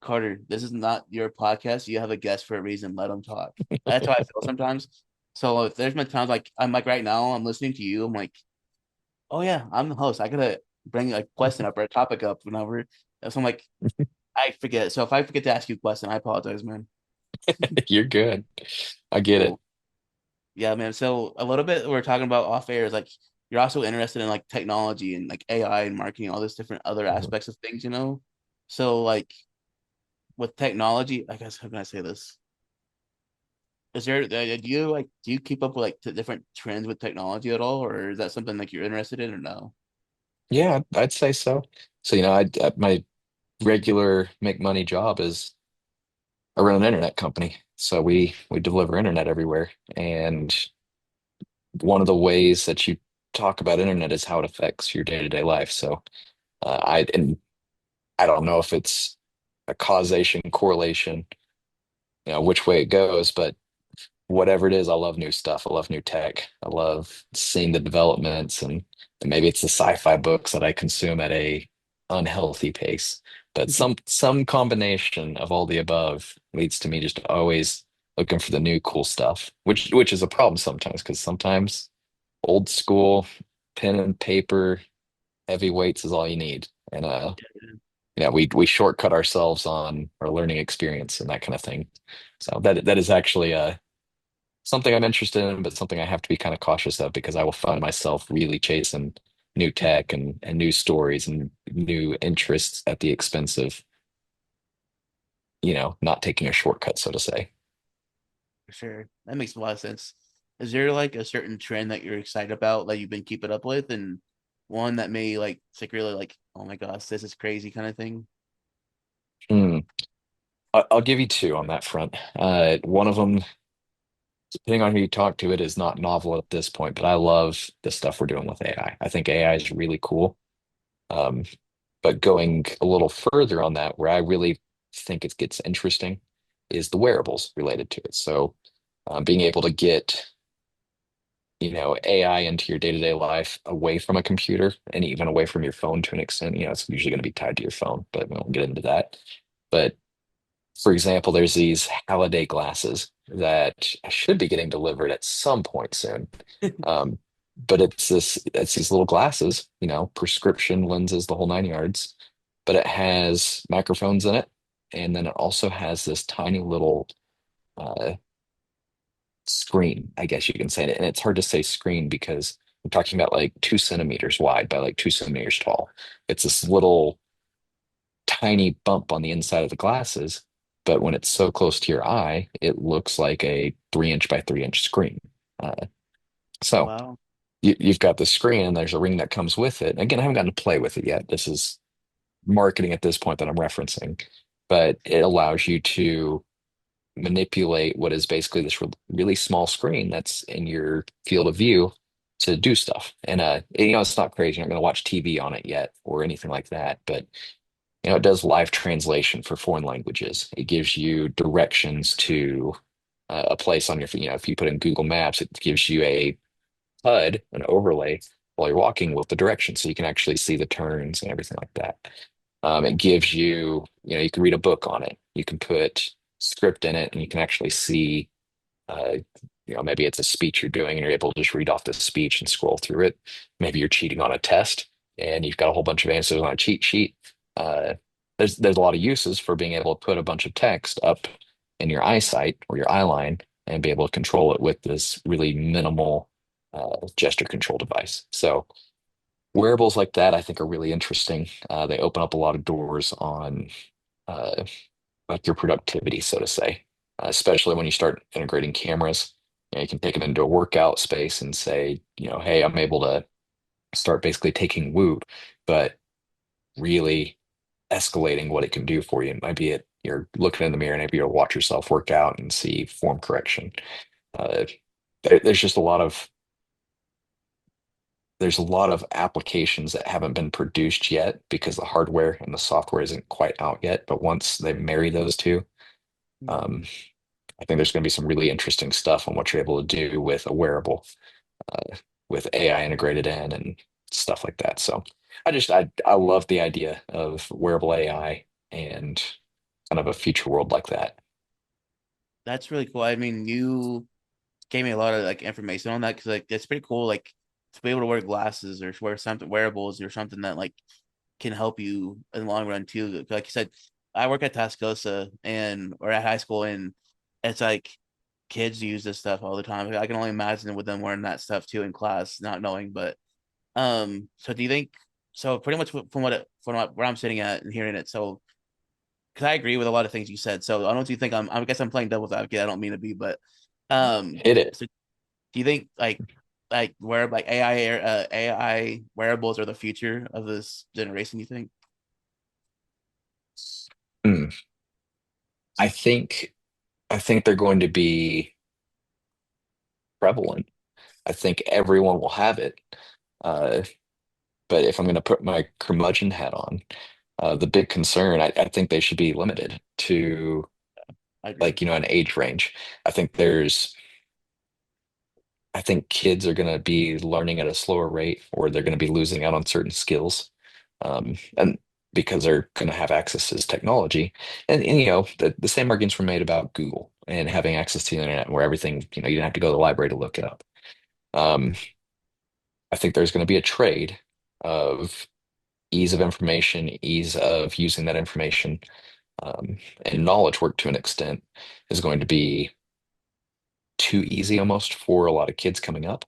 Carter, this is not your podcast. You have a guest for a reason. Let them talk. That's how I feel sometimes. So if there's my times like I'm like right now, I'm listening to you. I'm like, oh yeah, I'm the host. I gotta bring a question up or a topic up whenever. So I'm like, I forget. So if I forget to ask you a question, I apologize, man. You're good. I get it. Cool. Yeah, man. So a little bit we're talking about off air is like you're also interested in like technology and like AI and marketing, all this different other Mhm. aspects of things. So like with technology, I guess how can I say this? is there do you keep up with like the different trends with technology at all, or is that something like you're interested in or no? Yeah, I'd say so. So, my regular make money job is I run an internet company. So we deliver internet everywhere. And one of the ways that you talk about internet is how it affects your day-to-day life. So and I don't know if it's a causation, correlation, which way it goes, but whatever it is, I love new stuff. I love new tech. I love seeing the developments, and maybe it's the sci-fi books that I consume at a unhealthy pace. But some combination of all the above leads to me just always looking for the new cool stuff, which is a problem sometimes because sometimes old school pen and paper, heavy weights is all you need. And yeah, we shortcut ourselves on our learning experience and that kind of thing. So that is actually something I'm interested in, but something I have to be kind of cautious of because I will find myself really chasing new tech and new stories and new interests at the expense of, not taking a shortcut, so to say. For sure. That makes a lot of sense. Is there like a certain trend that you're excited about that you've been keeping up with, and one that may like really like, oh my gosh, this is crazy kind of thing? Hmm. I'll give you two on that front. One of them, depending on who you talk to, it is not novel at this point, but I love the stuff we're doing with AI. I think AI is really cool. Um, but going a little further on that, where I really think it gets interesting, is the wearables related to it. So, being able to get, AI into your day-to-day life away from a computer and even away from your phone to an extent. It's usually going to be tied to your phone, but we won't get into that. But for example, there's these Halliday glasses that should be getting delivered at some point soon. Um, but it's these little glasses, prescription lenses, the whole nine yards. But it has microphones in it, and then it also has this tiny little uh, screen, I guess you can say it. And it's hard to say screen because I'm talking about like 2 centimeters wide by like 2 centimeters tall. It's this little tiny bump on the inside of the glasses, but when it's so close to your eye, it looks like a 3 inch by 3 inch screen. Uh, so Wow. you've got the screen, and there's a ring that comes with it. Again, I haven't gotten to play with it yet. This is marketing at this point that I'm referencing, but it allows you to manipulate what is basically this really small screen that's in your field of view to do stuff. And it's not crazy. You're not going to watch TV on it yet or anything like that, but it does live translation for foreign languages. It gives you directions to a place on your, if you put in Google Maps, it gives you a HUD, an overlay while you're walking with the directions, so you can actually see the turns and everything like that. It gives you, you can read a book on it. You can put script in it, and you can actually see, uh, maybe it's a speech you're doing, and you're able to just read off the speech and scroll through it. Maybe you're cheating on a test, and you've got a whole bunch of answers on a cheat sheet. Uh, there's a lot of uses for being able to put a bunch of text up in your eyesight or your eye line and be able to control it with this really minimal gesture control device. So wearables like that, I think, are really interesting. They open up a lot of doors on uh, like your productivity, so to say, especially when you start integrating cameras. You can take it into a workout space and say, hey, I'm able to start basically taking Whoop, but really escalating what it can do for you. Maybe you're looking in the mirror and maybe you'll watch yourself work out and see form correction. Uh, there's just a lot of applications that haven't been produced yet because the hardware and the software isn't quite out yet. But once they marry those two, Mhm. um, I think there's going to be some really interesting stuff on what you're able to do with a wearable, with AI integrated in and stuff like that. So I love the idea of wearable AI and kind of a future world like that. That's really cool. I mean, you gave me a lot of like information on that because like it's pretty cool. Like to be able to wear glasses or wear something wearables or something that like can help you in the long run too. Like you said, I work at Tascosa and or at high school, and it's like kids use this stuff all the time. I can only imagine with them wearing that stuff too in class, not knowing. But so do you think? So pretty much from where I'm sitting at and hearing it, so because I agree with a lot of things you said. So I don't know if you think I guess I'm playing devil's advocate. I don't mean to be, but Hit it. So do you think like where like AI wearables are the future of this generation? You think? Hmm. I think I think they're going to be prevalent. I think everyone will have it. Uh, but if I'm going to put my curmudgeon hat on, the big concern, I think they should be limited to I agree. like, an age range. I think there's, I think kids are going to be learning at a slower rate, or they're going to be losing out on certain skills. And because they're going to have access to this technology. And the same arguments were made about Google and having access to the internet where everything, you didn't have to go to the library to look it up. Um, I think there's going to be a trade of ease of information, ease of using that information, and knowledge work to an extent is going to be too easy almost for a lot of kids coming up,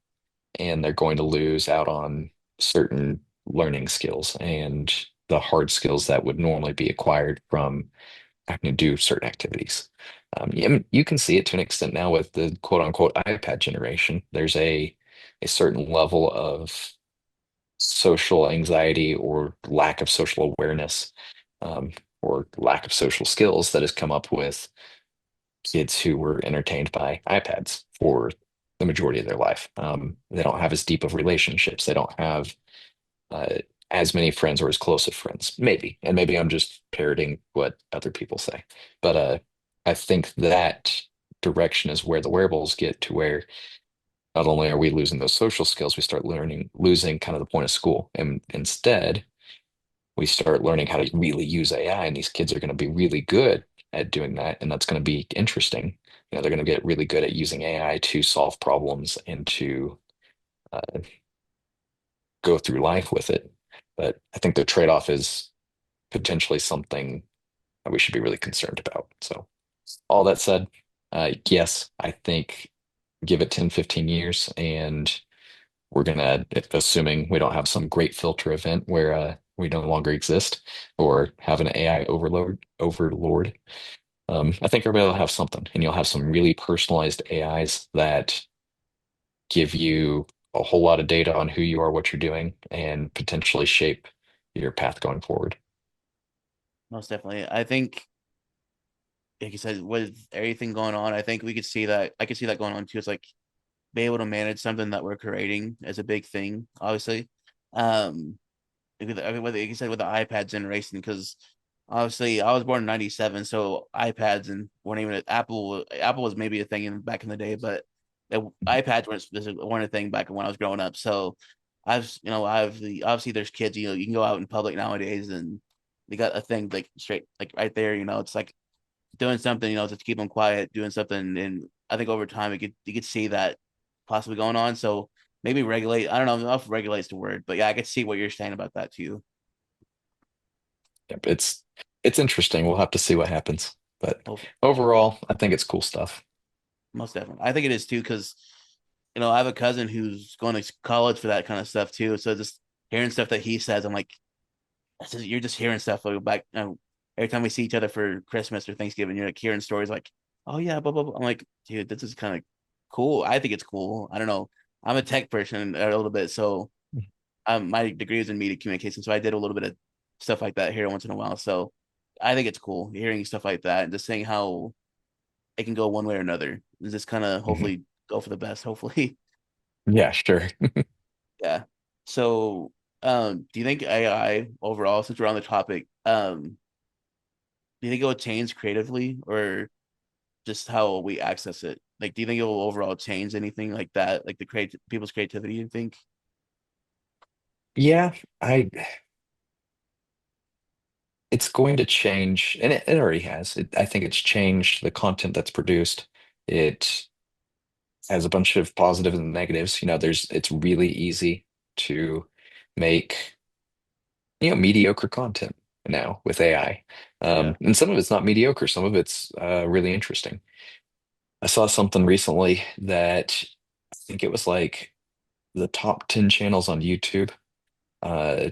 and they're going to lose out on certain learning skills and the hard skills that would normally be acquired from having to do certain activities. I mean, you can see it to an extent now with the quote unquote iPad generation. There's a certain level of social anxiety or lack of social awareness, um, or lack of social skills that has come up with kids who were entertained by iPads for the majority of their life. They don't have as deep of relationships. They don't have uh, as many friends or as close of friends, maybe. And maybe I'm just parroting what other people say. But I think that direction is where the wearables get to where not only are we losing those social skills, we start losing kind of the point of school. And instead, we start learning how to really use AI, and these kids are going to be really good at doing that, and that's going to be interesting. They're going to get really good at using AI to solve problems and to uh, go through life with it. But I think the trade-off is potentially something that we should be really concerned about. So, all that said, yes, I think give it 10, 15 years, and we're gonna, assuming we don't have some great filter event where we no longer exist or have an AI overlord. I think everybody will have something, and you'll have some really personalized AIs that give you a whole lot of data on who you are, what you're doing, and potentially shape your path going forward. Most definitely. I think, like you said, with everything going on, I think we could see that. I could see that going on too. It's like be able to manage something that we're creating is a big thing, obviously. Um, like you said, with the iPad generation, because obviously I was born in '97, so iPads and weren't even Apple. Apple was maybe a thing back in the day, but iPads weren't a thing back when I was growing up. So obviously there's kids. You can go out in public nowadays and they got a thing like straight like right there. It's like doing something, to keep them quiet, doing something, and I think over time you could see that possibly going on. So maybe regulate. I don't know if regulate's the word, but yeah, I could see what you're saying about that too. Yep, it's interesting. We'll have to see what happens. But Hopefully, overall, I think it's cool stuff. most definitely, I think it is too because I have a cousin who's going to college for that kind of stuff too. So just hearing stuff that he says, I'm like, you're just hearing stuff like back. Every time we see each other for Christmas or Thanksgiving, you're like hearing stories like, oh yeah, blah blah blah. I'm like, dude, this is kind of cool. I think it's cool. I don't know. I'm a tech person a little bit, so my degree is in media communication, so I did a little bit of stuff like that here once in a while. So I think it's cool hearing stuff like that and just saying how it can go one way or another. And just kind of Mhm. hopefully go for the best. Hopefully, Yeah, sure. yeah. So, do you think AI overall, since we're on the topic, do you think it will change creatively or just how we access it? Like, do you think it will overall change anything like that, like the people's creativity? You think? Yeah, I it's going to change, and it already has. I think it's changed the content that's produced. It has a bunch of positives and negatives. It's really easy to make, mediocre content now with AI. Yeah, And some of it's not mediocre, some of it's really interesting. I saw something recently that I think it was like the top 10 channels on YouTube. Uh,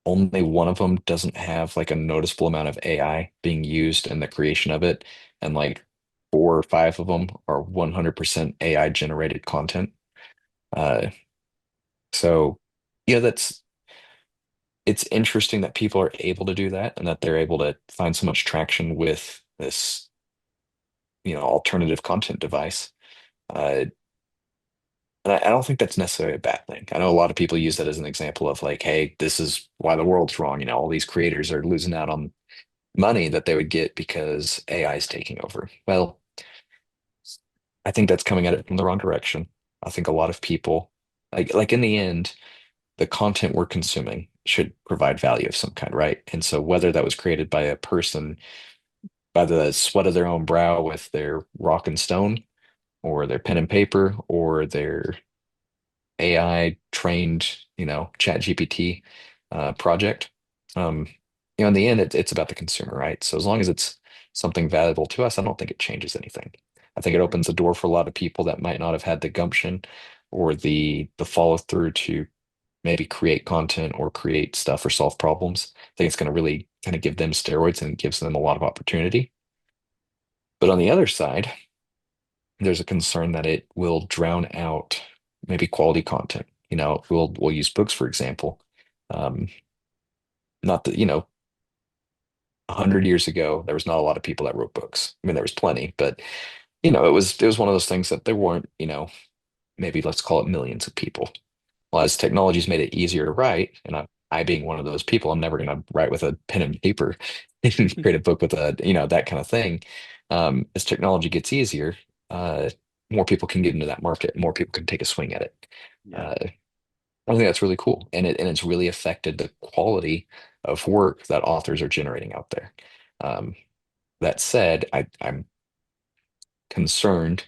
Only one of them doesn't have like a noticeable amount of AI being used in the creation of it. And like four or five of them are 100% AI generated content. Uh, so yeah, it's interesting that people are able to do that and that they're able to find so much traction with this, alternative content device. Uh, and I don't think that's necessarily a bad thing. I know a lot of people use that as an example of like, hey, this is why the world's wrong. All these creators are losing out on money that they would get because AI is taking over. Well, I think that's coming at it from the wrong direction. I think a lot of people, like in the end, the content we're consuming should provide value of some kind, right? And so whether that was created by a person by the sweat of their own brow with their rock and stone or their pen and paper or their AI trained, chat GPT project. Um, in the end, it's about the consumer, right? So as long as it's something valuable to us, I don't think it changes anything. I think it opens the door for a lot of people that might not have had the gumption or the follow through to maybe create content or create stuff or solve problems. I think it's going to really kind of give them steroids and gives them a lot of opportunity. But on the other side, there's a concern that it will drown out maybe quality content. We'll use books for example. Um, Not that, 100 years ago, there was not a lot of people that wrote books. I mean, there was plenty, but it was one of those things that there weren't, maybe let's call it millions of people. Well, as technology's made it easier to write, and I being one of those people, I'm never going to write with a pen and paper and create a book with that kind of thing. As technology gets easier, uh, more people can get into that market, more people can take a swing at it. Yeah. Uh, I think that's really cool, and it's really affected the quality of work that authors are generating out there. Um, that said, I'm concerned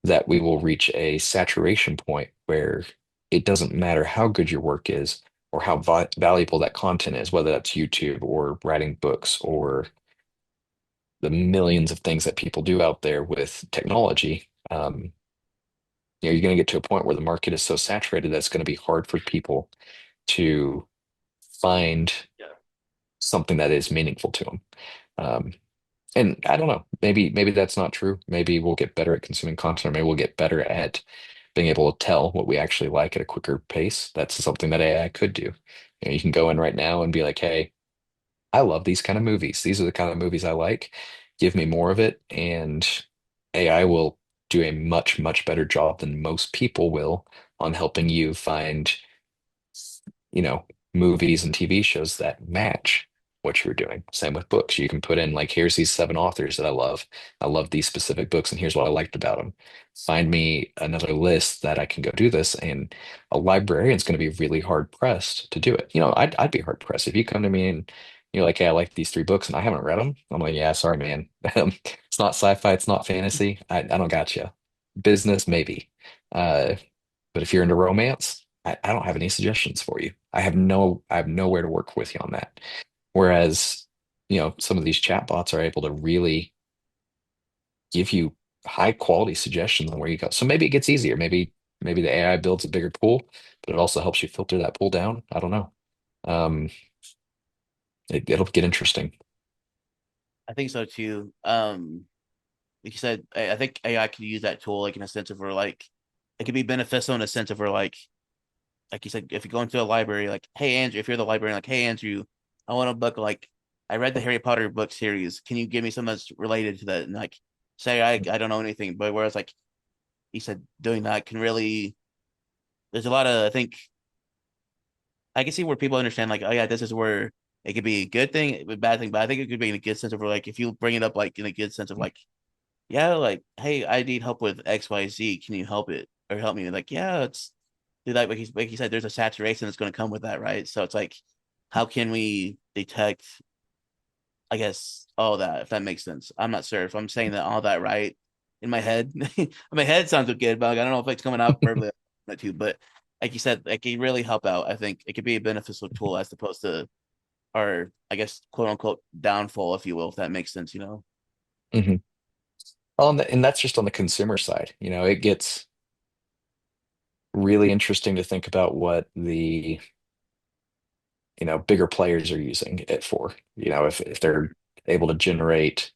that we will reach a saturation point where it doesn't matter how good your work is or how valuable that content is, whether that's YouTube or writing books or the millions of things that people do out there with technology. You're going to get to a point where the market is so saturated that it's going to be hard for people to find something that is meaningful to them. Um, and I don't know, maybe that's not true. Maybe we'll get better at consuming content, or maybe we'll get better at being able to tell what we actually like at a quicker pace. That's something that AI could do. You can go in right now and be like, hey, I love these kind of movies. These are the kind of movies I like. Give me more of it, and AI will do a much, much better job than most people will on helping you find you know, movies and TV shows that match what you're doing. Same with books. You can put in like, here's these seven authors that I love. I love these specific books, and here's what I liked about them. Find me another list that I can go do this. And a librarian's going to be really hard pressed to do it. I'd be hard pressed if you come to me and you're like, hey, I like these three books and I haven't read them. I'm like, yeah, sorry, man. It's not sci-fi, it's not fantasy. I don't got you. Business, maybe. Uh, but if you're into romance, I don't have any suggestions for you. I have nowhere to work with you on that. Whereas, some of these chatbots are able to really give you high quality suggestions on where you go. So maybe it gets easier. Maybe the AI builds a bigger pool, but it also helps you filter that pool down. I don't know. Um, it'll get interesting. I think so too. Like you said, I think AI could use that tool like in a sense of where like it could be beneficial in a sense of where like you said, if you go into a library, like, hey Andrew, if you're the librarian, like, hey Andrew, I want a book like I read the Harry Potter book series. Can you give me something that's related to that? And like say I don't know anything, but whereas like he said doing that can really there's a lot of I think I can see where people understand like, oh yeah, this is where it could be a good thing, a bad thing, but I think it could be in a good sense of where like if you bring it up like in a good sense of like, yeah, like, hey, I need help with XYZ. Can you help it or help me? Like, yeah, it's do that. Like he said, there's a saturation that's going to come with that, right? So it's like, how can we detect, I guess, all that, if that makes sense? I'm not sure if I'm saying that all that right in my head. In my head sounds good, but like, I don't know if it's coming out verbally too. But like you said, like it really help out. I think it could be a beneficial tool as opposed to our, I guess, quote unquote downfall, if you will, if that makes sense, you know? Mhm. And that's just on the consumer side. It gets really interesting to think about what the bigger players are using it for. If they're able to generate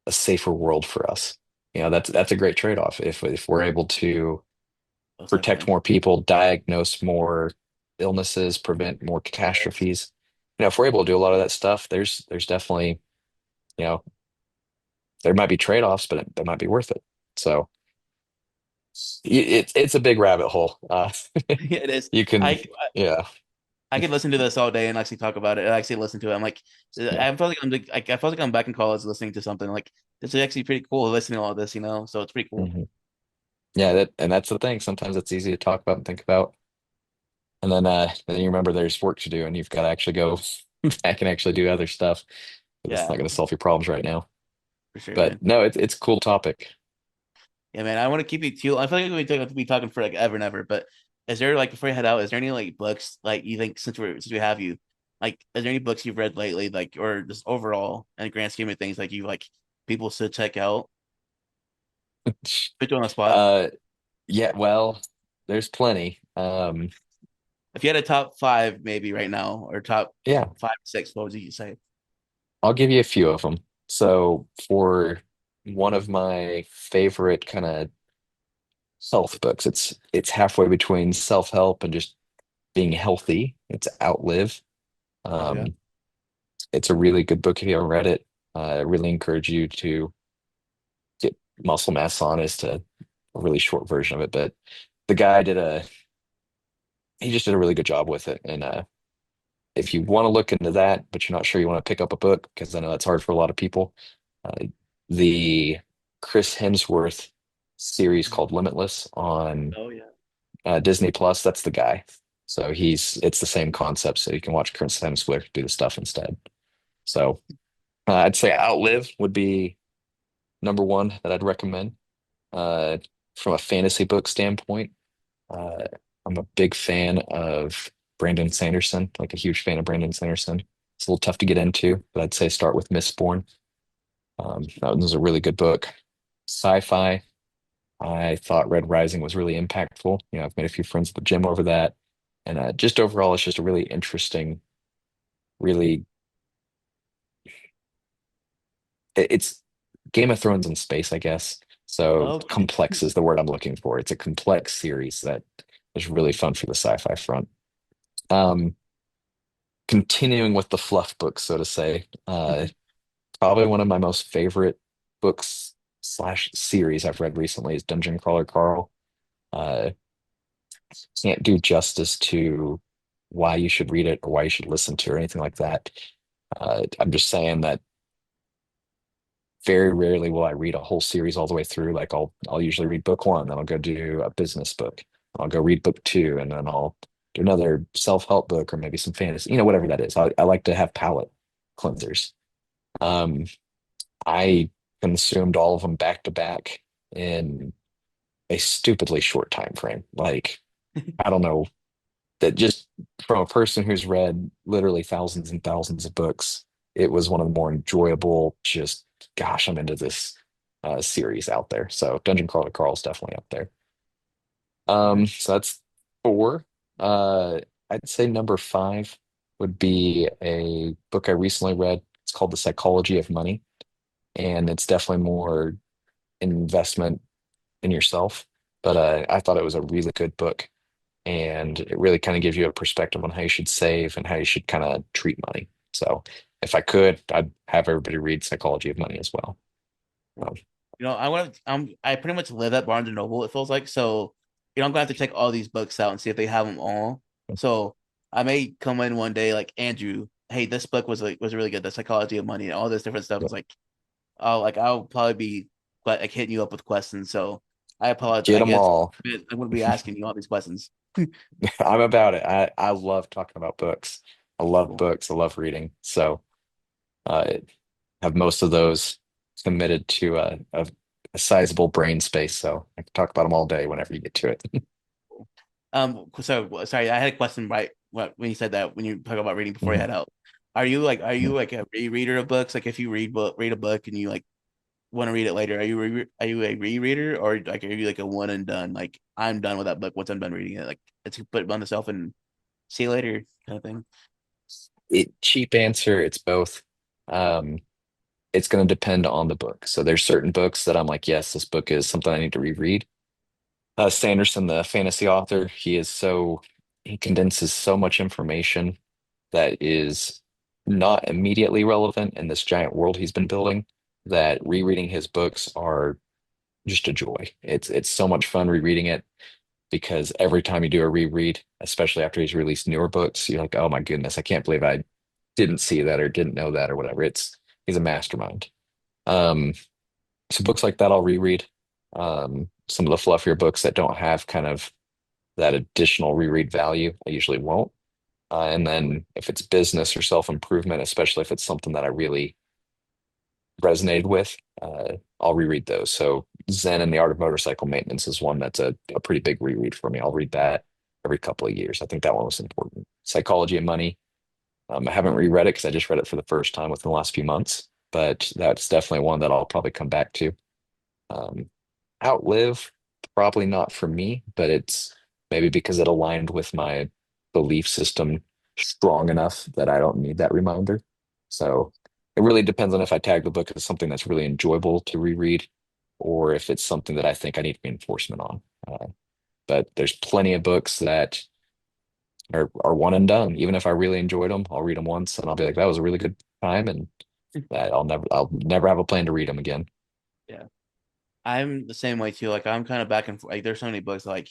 a safer world for us. that's a great trade-off if we're able to Most protect definitely. more people, diagnose more illnesses, prevent more Yes. catastrophes. If we're able to do a lot of that stuff, there's definitely, you know, there might be trade-offs, but that might be worth it. So it's a big rabbit hole. Yeah, it is. You can, I yeah, I could listen to this all day and actually talk about it. I actually listen to it. I'm like, yeah. I feel like I'm back in college listening to something like this is actually pretty cool listening to all this, So it's pretty cool. hmm Yeah, and that's the thing. Sometimes it's easy to talk about and think about, and then you remember there's work to do, and you've got to actually go back and actually do other stuff. But it's not Yeah, going to solve your problems right now. for sure, But man. no, it's a cool topic. Yeah, man. I want to keep you too. I feel like we talking for like ever and ever. But is there like before you head out, is there any like books like you think since we have you, like is there any books you've read lately, like or just overall in the grand scheme of things, like you like people should check out? Put you on the spot. Uh, yeah, well, there's plenty. If you had a top five, maybe right now, or top Yeah, five, six, what would you say? I'll give you a few of them. So for one of my favorite kind of health books, it's halfway between self-help and just being healthy. It's Outlive. Oh yeah. Um, it's a really good book if you haven't read it. I really encourage you to get Muscle Mass on is to a really short version of it, but the guy he just did a really good job with it. And if you want to look into that, but you're not sure you want to pick up a book, because I know that's hard for a lot of people, uh, the Chris Hemsworth series called Limitless on Oh yeah. Disney Plus, that's the guy. So it's the same concept. So you can watch Chris Hemsworth do the stuff instead. So I'd say Outlive would be number one that I'd recommend. Uh, from a fantasy book standpoint, uh, I'm a big fan of Brandon Sanderson, like a huge fan of Brandon Sanderson. It's a little tough to get into, but I'd say start with Mistborn. That was a really good book. Sci-fi, I thought Red Rising was really impactful. I've made a few friends at the gym over that. And just overall, it's just a really interesting, really, it's Game of Thrones in space, I guess. So Okay. complex is the word I'm looking for. It's a complex series that is really fun for the sci-fi front. Um, Continuing with the fluff books, so to say, probably one of my most favorite books slash series I've read recently is Dungeon Crawler Carl. Uh, can't do justice to why you should read it or why you should listen to it or anything like that. I'm just saying that very rarely will I read a whole series all the way through. Like I'll usually read book one, then I'll go do a business book. I'll go read book two, and then I'll do another self-help book or maybe some fantasy, whatever that is. I like to have palate cleansers. Um, I consumed all of them back to back in a stupidly short time frame. Like, I don't know, that just from a person who's read literally thousands and thousands of books, it was one of the more enjoyable, just gosh, I'm into this series out there. So Dungeon Crawler Carl's definitely up there. Okay. So that's four. I'd say number five would be a book I recently read. It's called The Psychology of Money, and it's definitely more investment in yourself. But I thought it was a really good book, and it really kind of gives you a perspective on how you should save and how you should kind of treat money. So if I could, I'd have everybody read Psychology of Money as well. Um, I pretty much live at Barnes and Noble, it feels like. So, I'm gonna have to check all these books out and see if they have them all. So I may come in one day like Andrew, hey, this book was really good, The Psychology of Money and all this different stuff. yeah, It's like I'll probably be like hitting you up with questions. So I apologize. get I them guess all. I'm gonna be asking you all these questions. I'm about it. I love talking about books. I love Cool. books. I love reading. So I have most of those committed to a sizable brain space. So I can talk about them all day whenever you get to it. So sorry, I had a question right when you said that when you talk about reading before you Mhm. head out. Are you like a rereader of books? Like if you read a book and you like want to read it later, are you a rereader or like are you like a one and done? Like I'm done with that book once I'm done reading it. Like it's put it on the shelf and see you later kind of thing. Cheap answer, it's both. Um, it's going to depend on the book. So there's certain books that I'm like, yes, this book is something I need to reread. Sanderson, the fantasy author, he condenses so much information that is not immediately relevant in this giant world he's been building that rereading his books are just a joy. It's so much fun rereading it because every time you do a reread, especially after he's released newer books, you're like, oh my goodness, I can't believe I didn't see that or didn't know that or whatever. He's a mastermind. Um, so books like that I'll reread. Some of the fluffier books that don't have kind of that additional reread value, I usually won't. And then if it's business or self-improvement, especially if it's something that I really resonated with, I'll reread those. So Zen and the Art of Motorcycle Maintenance is one that's a pretty big reread for me. I'll read that every couple of years. I think that one was important. Psychology and Money. I haven't reread it because I just read it for the first time within the last few months, but that's definitely one that I'll probably come back to. Um, Outlive, probably not for me, but it's maybe because it aligned with my belief system strong enough that I don't need that reminder. So it really depends on if I tag the book as something that's really enjoyable to reread or if it's something that I think I need reinforcement on. But there's plenty of books that are one and done. Even if I really enjoyed them, I'll read them once and I'll be like, that was a really good time, and that I'll never have a plan to read them again. Yeah. I'm the same way too. Like I'm kind of back and forth. Like there's so many books like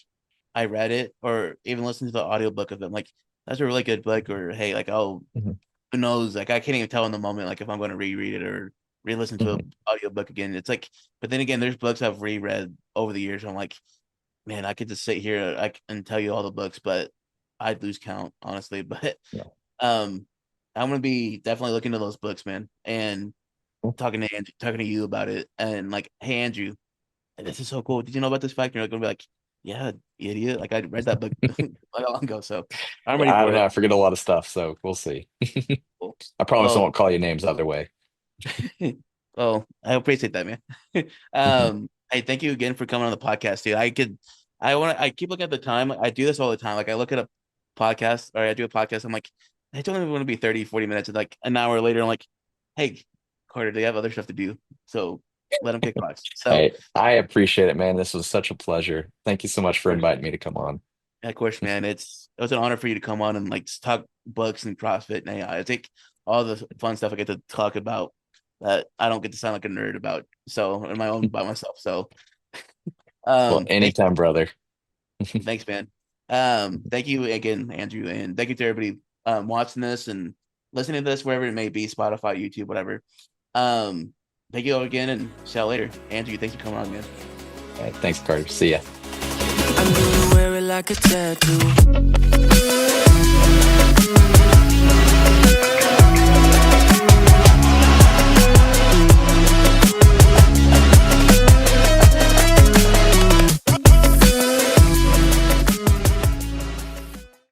I read it or even listened to the audiobook of them. Like that's a really good book. Or hey, like oh, Mhm, who knows? Like I can't even tell in the moment. Like if I'm going to reread it or re-listen to mhm. an audiobook again. It's like, but then again, there's books I've reread over the years. I'm like, man, I could just sit here and tell you all the books, but I'd lose count honestly. But Yeah. um, I'm gonna be definitely looking to those books, man, and Cool. talking to you about it. And like, hey, Andrew, this is so cool. Did you know about this fact? And you're gonna be like, yeah, you idiot. Like I read that book like a long ago, so I'm ready I for don't know. it. I forget a lot of stuff, so we'll see. Cool. I promise I Well, won't call you names either way. well, I appreciate that, man. Hey, thank you again for coming on the podcast, dude. I keep looking at the time. I do this all the time. Like I look at a podcast or I do a podcast. I'm like, I don't even want to be 30, 40 minutes. And like an hour later, I'm like, hey, Carter, they have other stuff to do. So let them kick rocks. So I appreciate it, man. This was such a pleasure. Thank you so much for inviting me to come on. of course, man, it was an honor for you to come on and like talk books and CrossFit and AI. I think all the fun stuff I get to talk about that I don't get to sound like a nerd about. So in my own by myself. So Well, thank anytime, brother. thanks, man. Thank you again, Andrew, and thank you to everybody watching this and listening to this, wherever it may be, Spotify, YouTube, whatever. Thank you all again and see you later. Andrew, thanks for coming on, man. All right, thanks, Carter. See ya. I'm gonna wear it like a tattoo.